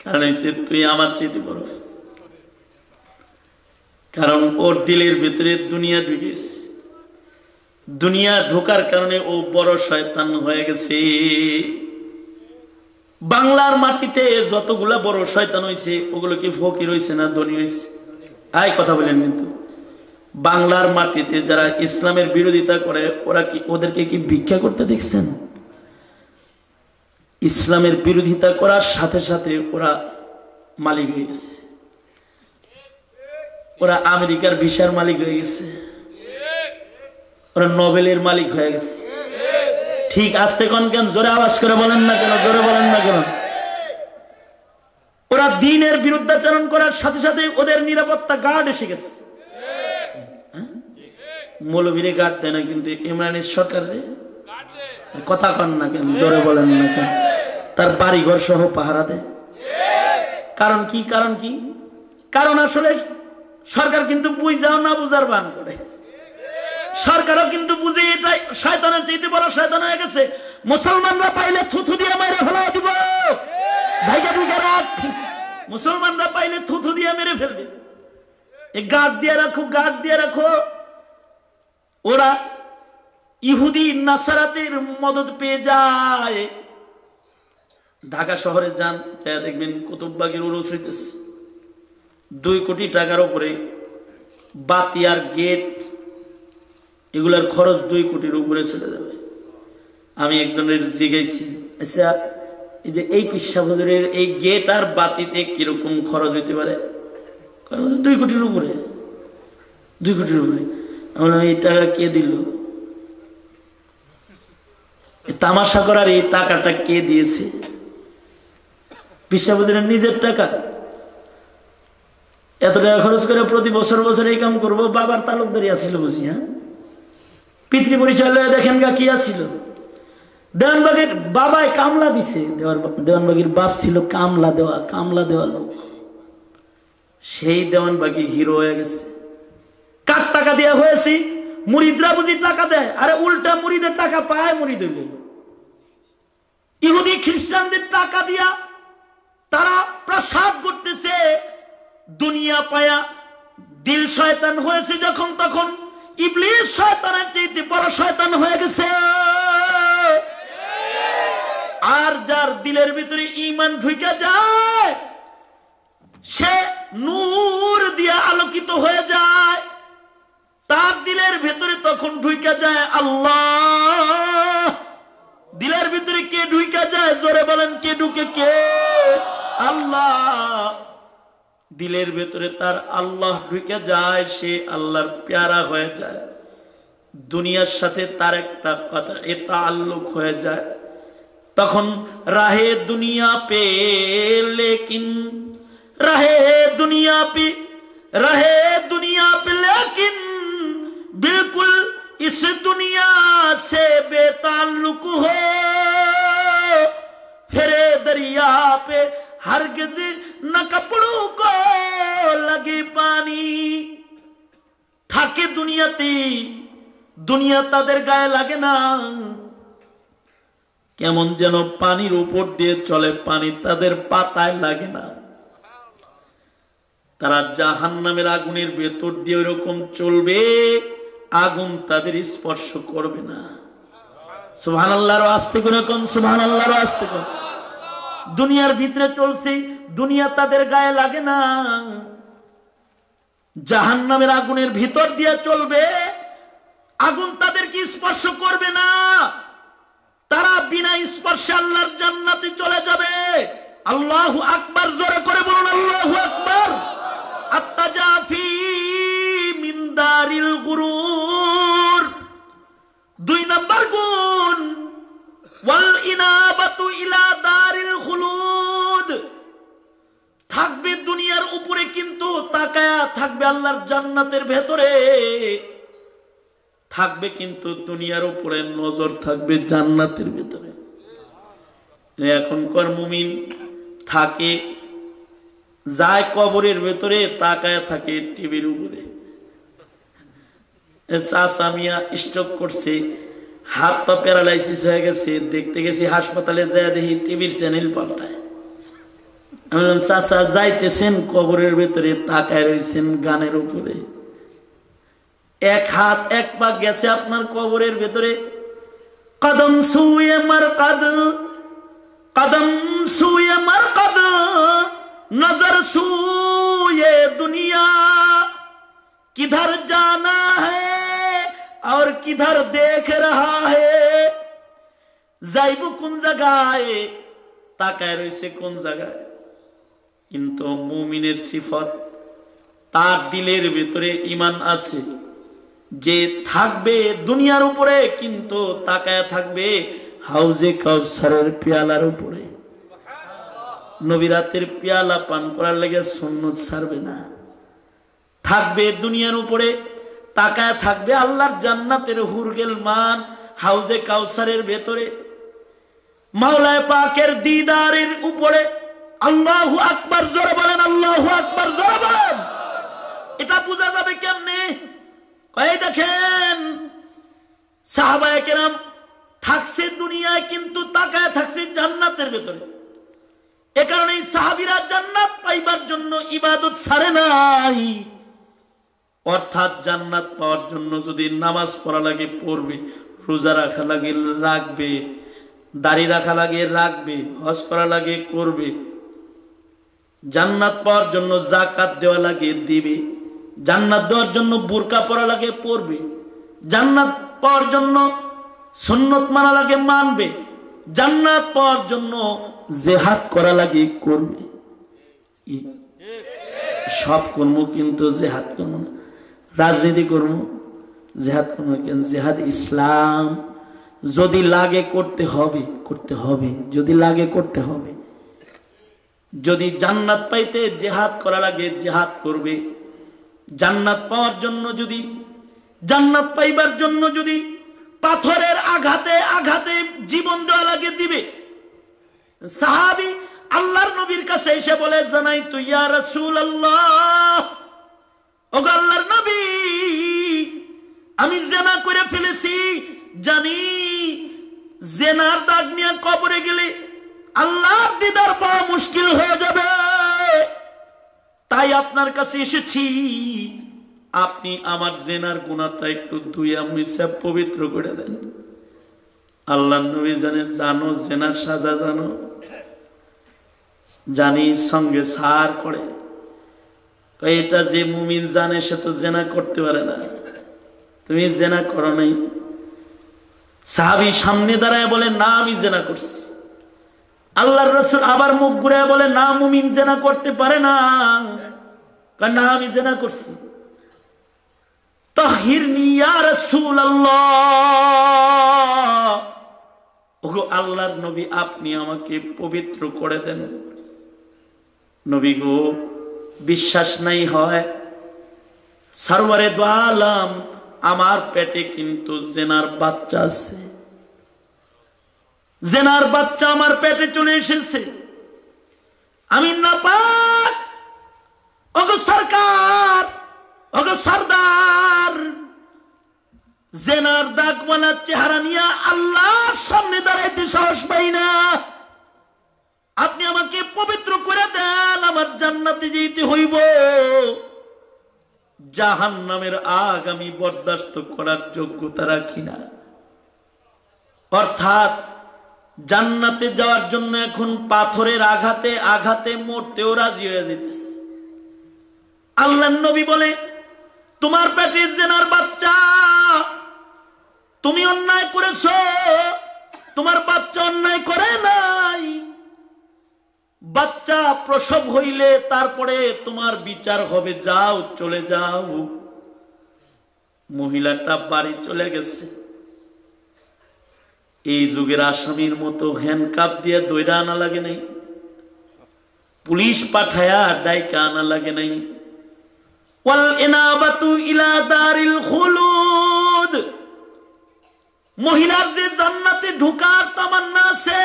কারণ তুই আমার চেয়ে বড়। কারণ ওর দিলের ভিতরে দুনিয়া ঢুকেছে। দুনিয়া ঢোকার কারণে ও বড় শয়তান হয়ে গেছে। বাংলার মাটিতে যতগুলা বড় শয়তান হয়েছে ওগুলো কি ফকির হয়েছে না ধনী হয়েছে? আই কথা বলেন। কিন্তু বাংলার মাটিতে যারা ইসলামের বিরোধিতা করে ওদেরকে কি ভিক্ষা করতে দেখছেন? ইসলামের বিরোধিতা করার সাথে সাথে ওরা মালিক হয়ে গেছে। ওরা আমেরিকার ভিসার মালিক হয়ে গেছে। ওরা নোবেলের মালিক হয়ে গেছে। ঠিক আসতে কোন কেন? জোরে আওয়াজ করে বলেন না কেন? জোরে বলেন না কেন? ওরা দ্বীনের বিরুদ্ধাচরণ করার সাথে সাথে ওদের নিরাপত্তা গার্ড এসে গেছে। মৌলবীরে গার্ড দেয় না, কিন্তু ইমরানের সরকারে কথা কন না কেন? জোরে বলেন না কেন? তার বাড়িঘর সহ পাহারা দেয়। কারণ কি? কারণ কি? কারণ আসলে সরকার কিন্তু বুঝাও না বুঝার ভান করে। সরকারও কিন্তু বুঝে এটা শয়তানের চাইতে বড় শয়তান হয়ে গেছে। মুসলমানরা পাইলে থুথু দিয়ে মেরে ফেলা দিব। ভাইগা ঢুকে রাখ। মুসলমানরা পাইলে থুথু দিয়ে মেরে ফেলবে। এই গার্ড দিয়ে রাখো, গার্ড দিয়ে রাখো। ওরা ইহুদি নাসারাতের মদত পেয়ে যায়। ঢাকা শহরে যান, দেখবেন কুতুববাগের উরুস হইতেছে। 2 কোটি টাকার উপরে বাতি আর গেট, এগুলার খরচ 2 কোটির উপরে চলে যাবে। আমি একজনের জিজ্ঞাসি, আচ্ছা এই যে এই পিসা হুজুরের এই গেট আর বাতিতে কিরকম খরচ হইতে পারে? 2 কোটির উপরে। 2 কোটির উপরে। এই টাকা কে দিল? তামাশা করার এই টাকাটা কে দিয়েছে? পিসা হুজুরের নিজের টাকা। এত টাকা খরচ করে প্রতি বছর বছর এই কাম করবো। বাবার তালুকদারি আসছিল বুঝি। হ্যাঁ, পিতৃ পরিচয় দেখেন গা কি আসছিল। দেওয়ানবাগের বাবায় কামলা দিছে। দেওয়ানবাগের বাপ ছিল কামলা দেওয়া লোক। সেই দেওয়ানবাগি হিরো হয়ে গেছে। কার টাকা দেওয়া হয়েছে? মুরিদরা বুঝি টাকা দেয়। আরে উল্টা মুরিদের টাকা পায় মুরিদ হইলে। ইহুদি খ্রিস্টানদের টাকা দিয়া তারা প্রসাদ করতেছে। দুনিয়া পায়া দিল শয়তান হয়েছে যখন, তখন ইবলিস শয়তানের চাইতে বড় শয়তান হয়ে গেছে। আর যার দিলের ভিতরে ঈমান ঢুকে যায় সে নূর দিয়া আলোকিত হয়ে যায়। তার দিলের ভিতরে তখন ঢুকে যায় আল্লাহ। দিলের ভিতরে কে ঢুকে যায়? জোরে বলেন কে ঢুকে? কে? আল্লাহ। দিলের ভেতরে তার আল্লাহ ঢুকে যায়, সে আল্লাহর প্যারা হয়ে যায়। দুনিয়ার সাথে তার একটা কথা এ তাল্লুক হয়ে যায়। তখন রাহে দুনিয়া পে লেকিন रहे दुनिया पे लेकिन बिल्कुल इस दुनिया से बेताल्लुक हो, फिरे दरिया पे हरगिज न कपड़ों को लगे पानी। থাকে দুনিয়াতে, দুনিয়া তাদের গায়ে লাগে না, কেমন যেন পানির উপর দিয়ে চলে, পানি তাদের পাতায় লাগে না। তারা জাহান্নামের আগুনের ভেতর দিয়ে ওইরকম চলবে, আগুন তাদের স্পর্শ করবে না। সুবহানাল্লাহর আস্তে করে কোন সুবহানাল্লাহর আস্তে কোন। দুনিয়ার ভিতরে চলছে, দুনিয়া তাদের গায়ে লাগে না, জাহান্নামের আগুনের ভিতর দিয়ে চলবে, আগুন তাদেরকে স্পর্শ করবে না। তারা বিনা স্পর্শে আল্লাহর জান্নাতে চলে যাবে। আল্লাহু আকবার, জোরে করে বলুন আল্লাহু আকবার। আত্তাজাফি মিন দারিল গুরুর, 2 নম্বর গুণ, ওয়াল ইনাবাতু ইলা দারিল খুলুদ। থাকবে দুনিয়ার উপরে কিন্তু তাকায়া থাকবে আল্লাহর জান্নাতের ভেতরে, থাকবে কিন্তু দুনিয়ার উপরে নজর থাকবে জান্নাতের ভেতরে। এখনকার মুমিন থাকে যায় কবরের ভেতরে, তাকায়া থাকে টিভির উপরে। চাচা মিয়া স্ট্রোক করছে, হাত পা প্যারালাইসিস হয়ে গেছে, দেখতে গেছি হাসপাতালে যায়, দেখি টিভির চ্যানেল পাল্টায়। আমি বললাম চাচা যাইতেছেন কবরের ভেতরে, তাকায় রয়েছেন গানের উপরে, এক হাত এক পা গেছে আপনার কবরের ভেতরে। কদম সুয়ে মারকাদ, কদম সুয়ে মারকাদ, नजर सूये दुनिया, किधर जाना है और किधर देख रहा है। যাইব কোন জায়গায়, তাকায় রয়েছে কোন জায়গায়। কিন্তু মুমিনের সিফত, তার দিলের ভিতরে ঈমান আছে, যে থাকবে দুনিয়ার উপরে কিন্তু তাকায় থাকবে হাউজে কাউসারের পেয়ালার উপরে। নবী রাতের পেয়ালা পান করার লেগে সুন্নত ছাড়বে না, থাকবে দুনিয়ার উপরে, তাকায় থাকবে আল্লাহর জান্নাতের হুরগেল মান হাউজে কাউসারের ভেতরে, মাওলায়ে পাকের দিদারের উপরে। আল্লাহু আকবার, জোরে বলেন আল্লাহু আকবার, জোরে বলেন। এটা বোঝা যাবে কেমনে? এই দেখেন সাহাবায়ে কেরাম থাকছে দুনিয়ায় কিন্তু তাকায় থাকছে জান্নাতের ভেতরে। এ কারণে সাহাবীরা জান্নাত পাইবার জন্য ইবাদত ছাড়ে নাই। অর্থাৎ জান্নাত পাওয়ার জন্য যদি নামাজ পড়া লাগে পড়বে, রোজা রাখা লাগে রাখবে, দাড়ি রাখা লাগে রাখবে, হজ করা লাগে করবে, জান্নাত পাওয়ার জন্য যাকাত দেওয়া লাগে দিবে, জান্নাত দেওয়ার জন্য বুরকা পরা লাগে পরবে, জান্নাত পাওয়ার জন্য সুন্নত মানা লাগে মানবে, জান্নাত পাওয়ার জন্য জিহাদ করা লাগে করবে। সব কর্ম কিন্তু জিহাদ কর্ম না। রাজনীতি কর্ম জিহাদ কর্ম কেন? জিহাদ ইসলাম। যদি লাগে করতে হবে, করতে হবে, যদি লাগে করতে হবে। যদি জান্নাত পাইতে জিহাদ করা লাগে জিহাদ করবে। জান্নাত পাওয়ার জন্য যদি, জান্নাত পাইবার জন্য যদি পাথরের আঘাতে আঘাতে জীবন দেওয়া লাগে দিবে। সাহাবী আল্লাহর নবীর কাছে এসে বলে, জানাই তু ইয়া রাসূলুল্লাহ, ওগো আল্লাহর নবী, আমি জিনা করে ফেলেছি, জানি জিনার দাগ নিয়ে কবরে গেলে আল্লাহর দিদার পাওয়া মুশকিল হয়ে যাবে, তাই আপনার কাছে এসেছি, আপনি আমার জিনার গুনাহটা একটু ধুইয়া মুছে পবিত্র করে দেন। আল্লাহর নবী জানে, জানো জিনার সাজা জানো? জানি, সঙ্গে সার করে। এটা যে মুমিন জানে সে তো জিনা করতে পারে না, তুমি জিনা করো নাই। সাহাবী সামনে দাঁড়ায় বলে, না আমি জিনা করছি। আল্লাহর রাসূল আবার মুখ ঘুরায় বলে, না মুমিন জিনা করতে পারে না, না আমি জিনা করছি। তাহিরনি ইয়া রাসূলুল্লাহ, ওগো আল্লাহর নবী আপনি আমাকে পবিত্র করে দেন। নবী গো বিশ্বাস নাই হয়। সরওয়ারে দু আলম আমার পেটে কিন্তু জেনার বাচ্চা আছে, জেনার বাচ্চা আমার পেটে চলে এসেছে। আমি নাপাক, ওগো সরকার, ওগো সরদার, জেনার দাগওয়ালা চেহারা নিয়ে আল্লাহর সামনে দাঁড়াইতে সাহস পাই না। আপনি আমাকে পবিত্র করে দেন, আমার জান্নাতে যেতে হইব। জাহান্নামের আগ আমি বরদাস্ত করার যোগ্যতা রাখি না। অর্থাৎ জান্নাতে যাওয়ার জন্য এখন পাথরের আঘাতে আঘাতে মরতেও রাজি হয়ে যেতেছে। আল্লাহর নবী বলে, তোমার পেটে জেনার বাচ্চা, তুমি অন্যায় করেছো, তোমার বাচ্চা অন্যায় করে নাই। বাচ্চা প্রসব হইলে তারপরে তোমার বিচার হবে, যাও চলে যাও। মহিলাটা বাড়ি চলে গেছে। এই যুগের আসামির মতো হ্যান্ডকাপ দিয়ে দইরা আনা লাগে নাই, পুলিশ পাঠায়া ডাইকা আনা লাগে নাই। ওয়াল ইনাবাতু ইলা দারিল খুলুদ, মহিলার যে জান্নাতে ঢোকার তামান্না আছে,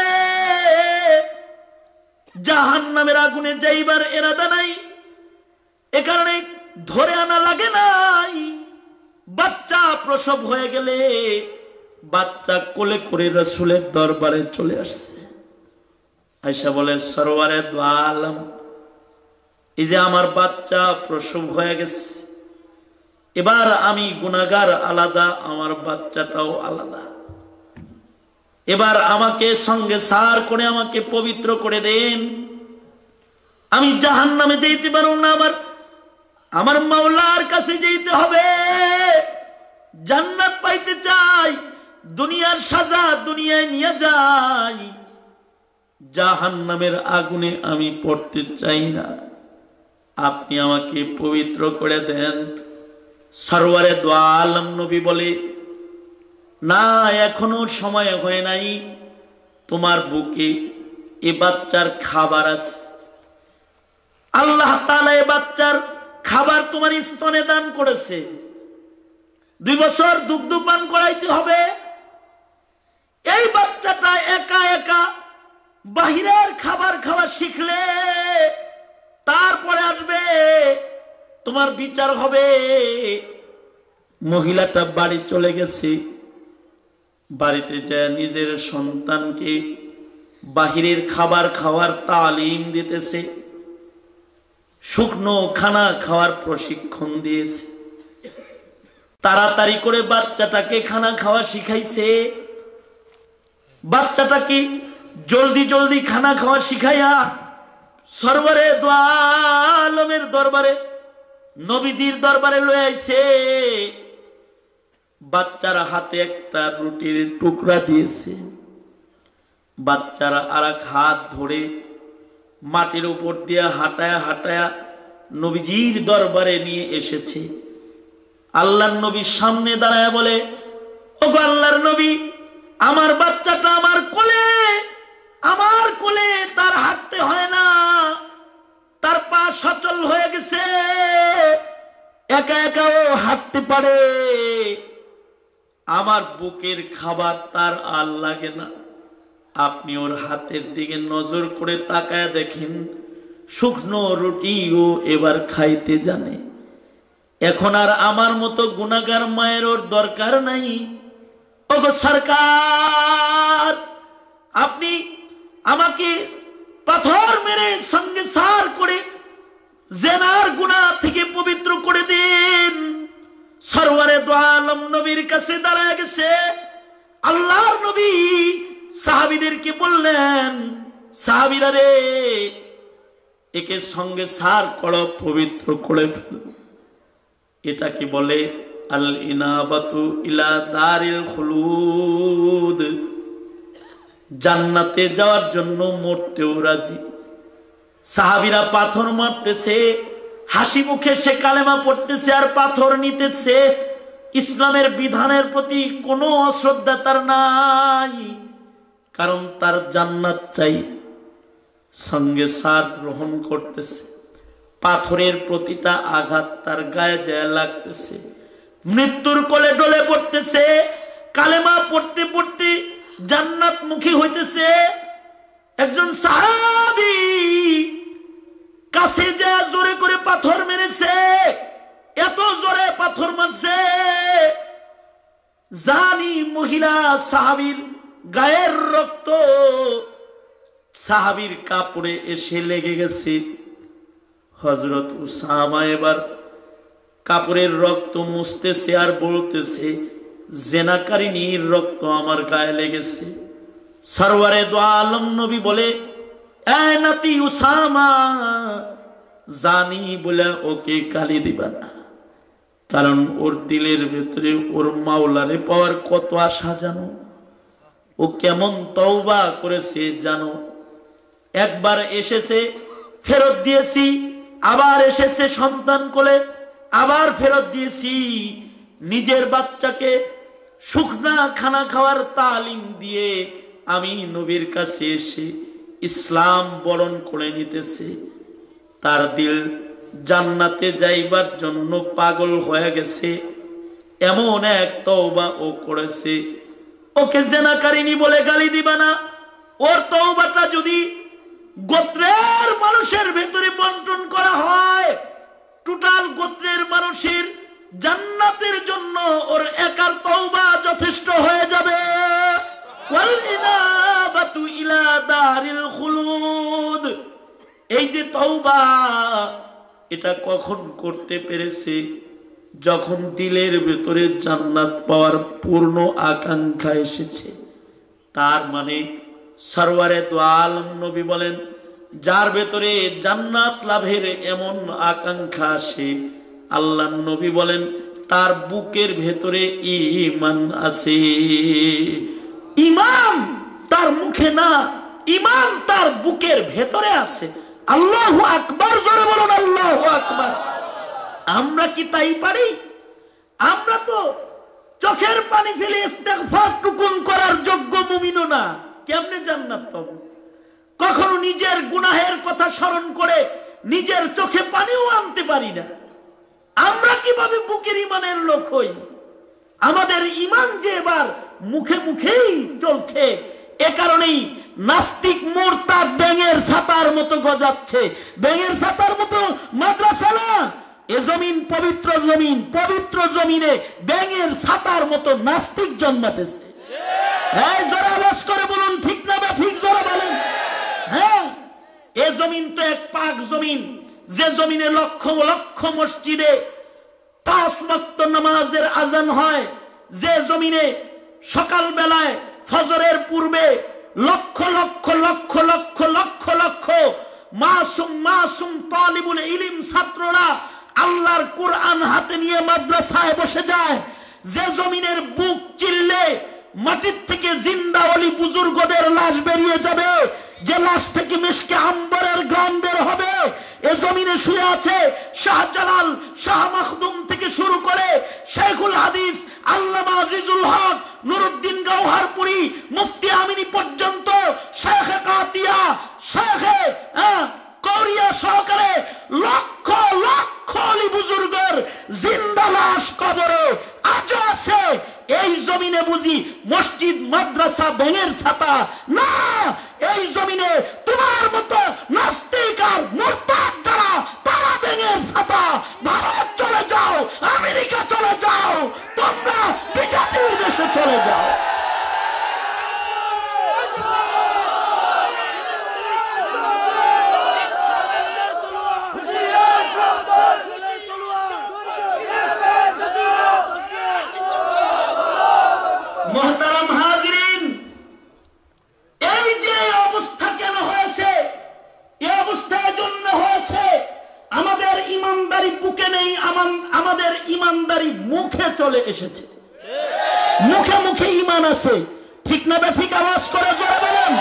জাহান্নামের আগুনে যাইবার এরাদা নাই, এ কারণে ধরে আনা লাগে নাই। বাচ্চা প্রসব হয়ে গেলে বাচ্চা কোলে করে রাসূলের দরবারে চলে আসছে। আয়েশা বলে, সরওয়ারে দু আলম, এই যে আমার বাচ্চা প্রসব হয়ে গেছে, এবার আমি গুনাহগার আলাদা, আমার বাচ্চাটাও আলাদা। এবার আমাকে সঙ্গে সার করে আমাকে পবিত্র করে দেন। আমি জাহান্নামে যেতে পারব না, আমার মাওলার কাছে যেতে হবে। জান্নাত পাইতে চাই, দুনিয়ার সাজা দুনিয়ায় নিয়ে যাই, জাহান্নামের আগুনে আমি পড়তে চাই না। আপনি আমাকে পবিত্র করে দেন। সরওয়ারে দু আলম নবী বলে, না, এখনো সময় হয় নাই, তোমার বুকে এ বাচ্চার খাবার আছে। আল্লাহ তাআলা এ বাচ্চার খাবার তোমার স্তনে দান করেছে। 2 বছর দুগ্ধ পান করাইতে হবে। এই বাচ্চাটা একা একা বাহিরের খাবার খাওয়া শিখলে তারপরে আসবে, তোমার বিচার হবে। মহিলাটা বাড়ি চলে গেছে। বাড়িতে যায় নিজের সন্তানকে বাহিরের খাবার খাওয়ার তালিম দিতেছে, শুকনো খানা খাওয়ার প্রশিক্ষণ দিয়েছে। তাড়াতাড়ি করে বাচ্চাটাকে খানা খাওয়া শিখাইছে। বাচ্চাটাকে জলদি জলদি খানা খাওয়া শিখাইয়া সরওয়ারে দু আলমের দরবারে, নবীজির দরবারে লয়ে আইছে। বাচ্চার হাতে একটা রুটির টুকরা দিয়েছে। বাচ্চারা আর এক হাত ধরে মাটির উপর দিয়ে হাঁটায়া হাঁটায়া নবীজির দরবারে নিয়ে এসেছে। আল্লাহর নবীর সামনে দাঁড়ায় বলে, ওগো আল্লাহর নবী, আমার বাচ্চাটা আমার কোলে, তার হাঁটতে হয় না, তার পা সচল হয়ে গেছে, একা একা ও হাঁটতে পারে। আমার বুকের খাবার তার আর লাগে না। আপনি ওর হাতের দিকে নজর করে তাকায় দেখেন, শুকনো রুটিও এবার খাইতে জানে। এখন আর আমার মতো গুনাহগার মায়ের ওর দরকার নাই। ওগো সরকার, আপনি আমাকে পাথর মেরে সঙ্গে সার করে জেনার গুনাহ থেকে পবিত্র করে দিন। সরওয়ারে দু আলম নবীর কাছে দাঁড়ায় গেছে। আল্লাহর নবী সাহাবীদেরকে বললেন, সাহাবীরা রে, একে সঙ্গে সার করো, পবিত্র করে ফেল। এটাকে বলে আল ইনাবাতু ইলা দারিল খুলুদ, জান্নাতে যাওয়ার জন্য মরতেও রাজি। সাহাবীরা পাথর মারতেছে, হাসি মুখে সে কালেমা পড়তেছে আর পাথর নিতেছে। ইসলামের বিধানের প্রতি কোনো অশ্রদ্ধা তার নাই, কারণ তার জান্নাত চাই। সঙ্গে সার গ্রহণ করতেছে। পাথরের প্রতিটা আঘাত তার গায়ে যায় লাগতেছে, মৃত্যুর কোলে ডলে পড়তেছে, কালেমা পড়তে পড়তে জান্নাত মুখী হইতেছে। একজন সাহাবী কাছে যা জোরে করে পাথর মেরেছে, এত জোরে পাথর মারছে জানি মহিলা সাহাবীর গায়ের রক্ত সাহাবীর কাপড়ে এসে লেগে গেছে। হযরত উসামা এবার কাপড়ের রক্ত মুছতেছে আর বলতেছে, জেনাকারিনীর রক্ত আমার গায়ে লেগেছে। সরওয়ারে দো আলম নবী বলে, এ নাতি উসামা, জানি বলে ওকে গালি দিবা না, কারণ ওর দিলের ভেতরে ওর মাওলারে পাওয়ার কত আশা জানো, ও কেমন তওবা করেছে জানো। একবার এসেছে ফেরত দিয়েছি, আবার এসেছে সন্তান কোলে, আবার ফেরত দিয়েছি। নিজের বাচ্চাকে শুকনা খানা খাওয়ার তালিম দিয়ে আমি নবীর কাছে এসে ইসলাম বরণ করে নিতেছে। তার দিল জান্নাতে যাইবার জন্য পাগল হয়ে গেছে, এমন এক তওবা ও করেছে। ওকে জেনাকারিনী বলে গালি দিবা না। ওর তওবাটা যদি গোত্রের মানুষের ভেতরে বন্টন করা হয়, টোটাল গোত্রের মানুষের জান্নাতের জন্য ওর একার তওবা যথেষ্ট হয়ে যাবে। ওয়াল ইনাবাতু ইলা দারিল খুলুদ, এই যে তওবা, এটা কখন করতে পেরেছে? যখন দিলের ভেতরে জান্নাত পাওয়ার পূর্ণ আকাঙ্ক্ষা এসেছে। তার মানে সরওয়ারে দো আলম নবী বলেন, যার ভেতরে জান্নাত লাভের এমন আকাঙ্ক্ষা আসে, আল্লাহ নবী বলেন তার বুকের ভেতরে ঈমান আছে। ঈমান তার মুখে না, ঈমান তার বুকের ভেতরে আছে। আল্লাহু আকবার, জোরে বলুন আল্লাহু আকবার। আমরা কি তাই পারি? আমরা তো চোখের পানি ফেলে ইস্তেগফার টুকুন করার যোগ্য মুমিনও না। কেমনে জান্নাত পাবো? কখনো নিজের গুনাহের কথা স্মরণ করে নিজের চোখে পানিও আনতে পারি না। আমরা কিভাবে বুকের ঈমানের লোক হই? আমাদের ঈমান যে এবার মুখে মুখেই চলছে, এ কারণেই নাস্তিক মুরতাদ ব্যাঙের ছাতার মতো গজাচ্ছে। ব্যাঙের ছাতার মতো মাদ্রাসা না, এ জমিন পবিত্র জমিন, পবিত্র জমিনে ব্যাঙের ছাতার মতো নাস্তিক জন্মাতেছে। হ্যাঁ, জোরে আওয়াজ করে বলুন ঠিক না বা ঠিক, জোরে বলেন। হ্যাঁ, এ জমিন তো এক পাক জমিন, যে জমিনে লক্ষ লক্ষ মসজিদে 5 ওয়াক্ত নামাজের আজান হয়, যে জমিনে সকাল বেলায় ফজরের পূর্বে লক্ষ লক্ষ লক্ষ লক্ষ লক্ষ লক্ষ মাসুম মাসুম তালিবুল ইলম ছাত্ররা আল্লাহর কোরআন হাতে নিয়ে মাদ্রাসায় বসে যায়, যে জমিনের বুক চিল্লে মাটির থেকে জিন্দা ওলি বুজুর্গদের লাশ বেরিয়ে যাবে, যে লাশ থেকে মিশকে আম্বরের গ্রাম বের হবে, এ জমিনে শুয়ে আছে শাহজালাল, শাহ মখদুম থেকে শুরু করে শেখুল হাদিস আল্লামা আজিজুল হক, নুরুদ্দিন গওহারপুরি, মুফতি আমিনী পর্যন্ত, শেখে কাতিয়া, শেখে কৌরিয়া সহকারে লক্ষ লক্ষ অলি বুজুর্গের জিন্দা লাশ কবরে আজও আছে। এই জমিনে বুঝি মসজিদ মাদ্রাসা ব্যাঙের ছাতা না, এই জমিনে তোমার মতো নাস্তিক আর মুরতাদ যারা, তারা ব্যাঙের ছাতা। ভারত চলে যাও, আমেরিকা চলে যাও, তোমরা বিজাতির দেশে চলে যাও। মোহতারাম হাজিরিন, এই যে অবস্থা কেন হয়েছে? এই অবস্থা এজন্য হয়েছে, আমাদের ইমানদারি বুকে নেই, আমাদের ইমানদারি মুখে চলে এসেছে। মুখে মুখে ঈমান আছে, ঠিক না বে ঠিক? আওয়াজ করে জোরে বলেন,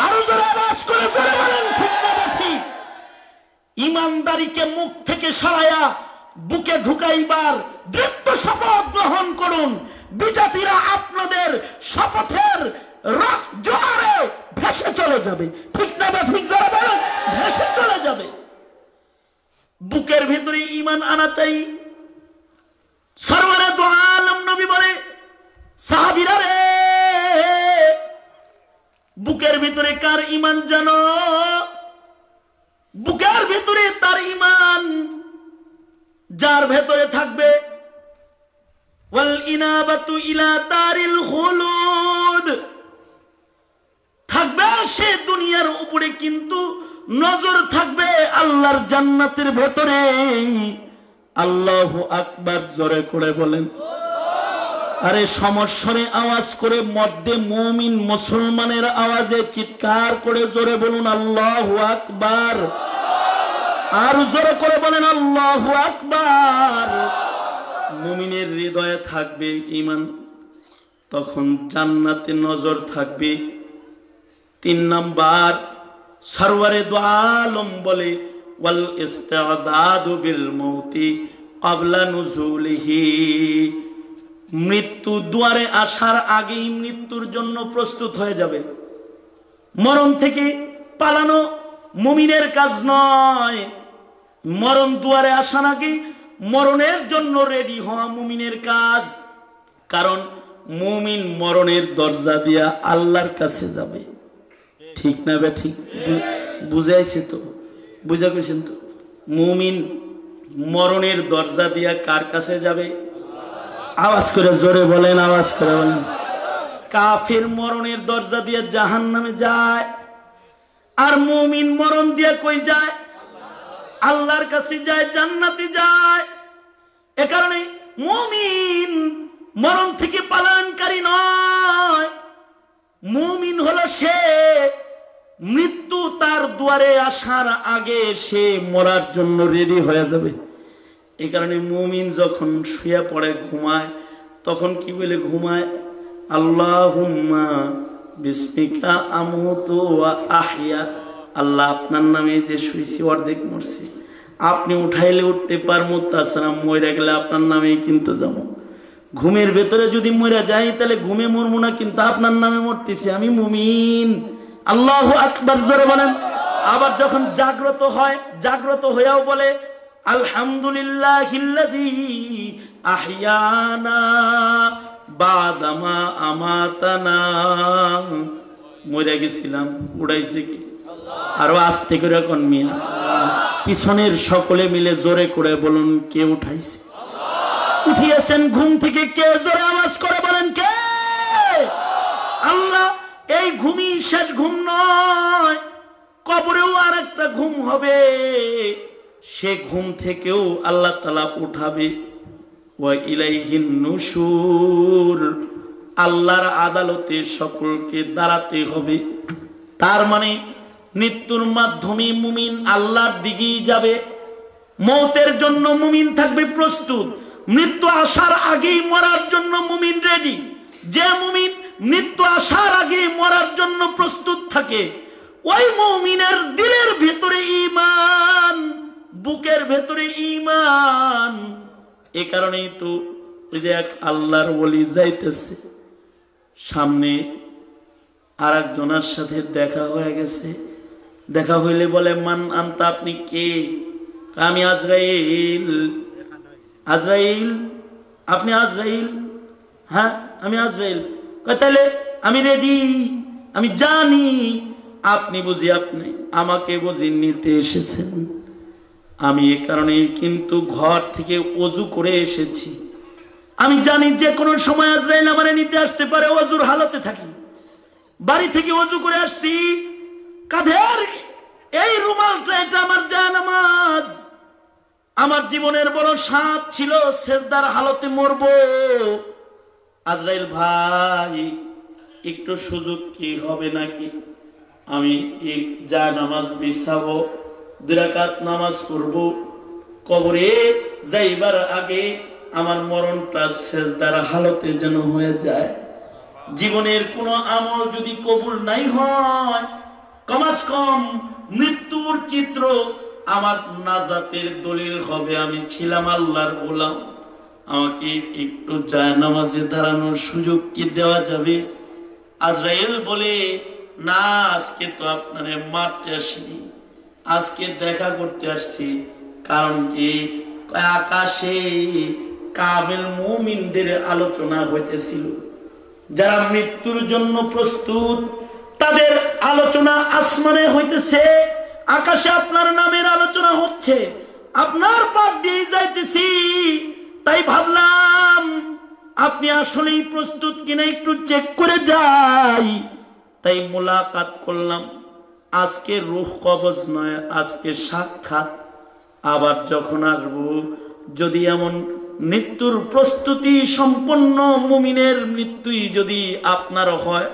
আরো জোরে আওয়াজ করে জোরে বলেন, ঠিক না বে ঠিক? ইমানদারিকে মুখ থেকে সরায়া বুকে ঢুকাইবার দৃঢ় শপথ গ্রহণ করুন। বিজাতিরা আপনাদের শপথের জোয়ারে ভেসে চলে যাবে, ঠিক না বা ঠিক? যারা বলেন ভেসে চলে যাবে। বুকের ভিতরে ঈমান আনা চাই। সরওয়ারে দু আলম নবী বলে, সাহাবীরা রে, বুকের ভিতরে কার ঈমান জানো? বুকের ভিতরে তার ঈমান যার ভেতরে থাকবে ওয়াল ইনাবাতু ইলা দারিল খুলুদ, থাকবে সে দুনিয়ার উপরে কিন্তু নজর থাকবে আল্লাহর জান্নাতের ভেতরে। আল্লাহু আকবার জোরে করে বলেন। আরে সমস্বরে আওয়াজ করে মধ্যে মুমিন মুসলমানের আওয়াজে চিৎকার করে জোরে বলুন আল্লাহু আকবার। আর জোরে করে বলেন আল্লাহু আকবার। মুমিনের হৃদয়ে থাকবে ঈমান, তখন জান্নাতে নজর থাকবে। 3 নাম্বার, সরওয়ারে দু আলম বলে, ওয়াল ইস্তিআদাদু বিল মাউতি ক্বাবলা নুজুলিহি, মৃত্যু দুয়ারে আসার আগেই মৃত্যুর জন্য প্রস্তুত হয়ে যাবে। মরণ থেকে পালানো মুমিনের কাজ নয়, মরণ দুয়ারে আসার আগে মরণের জন্য রেডি হওয়া মুমিনের কাজ। কারণ মুমিন মরণের দরজা দিয়া আল্লাহর কাছে যাবে। ঠিক না বে ঠিক? বুঝাইছে তো? বুঝা গেছেন তো? মুমিন মরণের দরজা দিয়া কার কাছে যাবে? আওয়াজ করে জোরে বলেন, আওয়াজ করে বলেন। কাফির মরণের দরজা দিয়ে জাহান্নামে যায়, আর মুমিন মরণ দিয়ে কই যায়? আল্লাহর কাছে যায়, জান্নাতে যায়। এ কারণে মুমিন মরণ থেকে পালায়নকারী নয়। মুমিন হলো সে মৃত্যু তার দুয়ারে আসার আগে সে মরার জন্য রেডি হয়ে যাবে। এই কারণে মুমিন যখন শুয়ে পড়ে ঘুমায়, তখন কি বলে ঘুমায়? আল্লাহুম্মা বিসমিকা আমুতু ওয়া আহইয়া, আল্লাহ আপনার নামে যে শুইছি অর্ধেক মরছি, আপনি উঠাইলে উঠতে পারবো, তাছাড়া মরে গেলে আপনার নামেই কিন্তু যাবো। ঘুমের ভেতরে যদি মরে যাই তাহলে ঘুমে মরবো না, কিন্তু আপনার নামে মরতেছি, আমি মুমিন। আল্লাহু আকবার জোরে বলেন। আবার যখন জাগ্রত হয়, জাগ্রত হয়েও বলে আলহামদুলিল্লাহিল্লাযী আহইয়ানা বাদামা আমাতানা, মরে গেছিলাম, উড়াইছে কি? আরো আস্তে করে কোন মিয়া, পিছনের সকলে মিলে জোরে করে বলুন, কে উঠাইছে? উঠিয়েছেন ঘুম থেকে কে? জোরে আওয়াজ করে বলেন কে? আল্লাহ। এই ঘুমই শেষ ঘুম নয়, কবরেও আর একটা ঘুম হবে, সে ঘুম থেকেও আল্লাহ তাআলা উঠাবে। ওয়া ইলাইহিন নুশুর, আল্লাহর আদালতে সকলকে দাঁড়াতে হবে। তার মানে মৃত্যুর মাধ্যমে মুমিন আল্লাহর দিকেই যাবে। মওতের জন্য মুমিন থাকবে প্রস্তুত, মৃত্যু আসার আগেই মরার জন্য মুমিন রেডি। যে মুমিন মৃত্যু আসার আগে মরার জন্য প্রস্তুত থাকে, ওই মুমিনের দিলের ভেতরে ঈমান, বুকের ভেতরে ঈমান। এ কারণেই তো ওই যে এক আল্লাহর ওলি যাইতেছে, সামনে আর একজনের সাথে দেখা হয়ে গেছে। দেখা হইলে বলে, মান আনতা, আপনি কে? আমি আজরাইল। আজরাইল? আপনি আজরাইল? হ্যাঁ আমি আজরাইল। তাহলে আমি রেডি, আমি জানি আপনি বুঝি আপনি আমাকে বুঝি নিতে এসেছেন। আমি এ কারণে কিন্তু ঘর থেকে ওযু করে এসেছি। আমি জানি যে কোনো সময় আজরাইল আমারে নিতে আসতে পারে, ওযুর হালতে থাকি। বাড়ি থেকে ওযু করে আসছি, কাঁধের এই রুমালটা এটা আমার জানামাজ। আমার জীবনের বড় স্বাদ ছিল সেজদার হালতে মরবো। আজরাইল ভাই, একটু সুযোগ কি হবে নাকি? আমি জানামাজ বিছাবো, 2 রাকাত নামাজ পড়বো, কবরে যাইবার আগে আমার মরণটা সেজদার হালতে যেন হয়ে যায়। জীবনের কোন আমল যদি কবুল নাই হয়, কমাস কম মৃত্যুর চিত্র আমার নাজাতের দলিল হবে। আমি ছিলাম আল্লাহর গোলাম, আমাকে একটু জায়নামাজে দাঁড়ানোর সুযোগ কি দেওয়া যাবে? আজরাইল বলে, না, আজকে তো আপনারে মারতে আসিনি, আজকে দেখা করতে আসছি। কারণ কি? আকাশে কামেল মুমিনদের আলোচনা হইতেছিল, যারা মৃত্যুর জন্য প্রস্তুত তাদের আলোচনা আসমানে হইতেছে, আকাশে আপনার নামের আলোচনা হচ্ছে, আপনার পাশ দিয়ে যাইতেছি, তাই ভাবলাম আপনি আসলেই প্রস্তুত কিনা একটু চেক করে যাই, তাই মোলাকাত করলাম। আজকে রূহ কবজ নয়, আজকে সাক্ষাৎ। আবার যখন আসবো, যদি এমন মৃত্যুর প্রস্তুতি সম্পন্ন মুমিনের মৃত্যুই যদি আপনার হয়,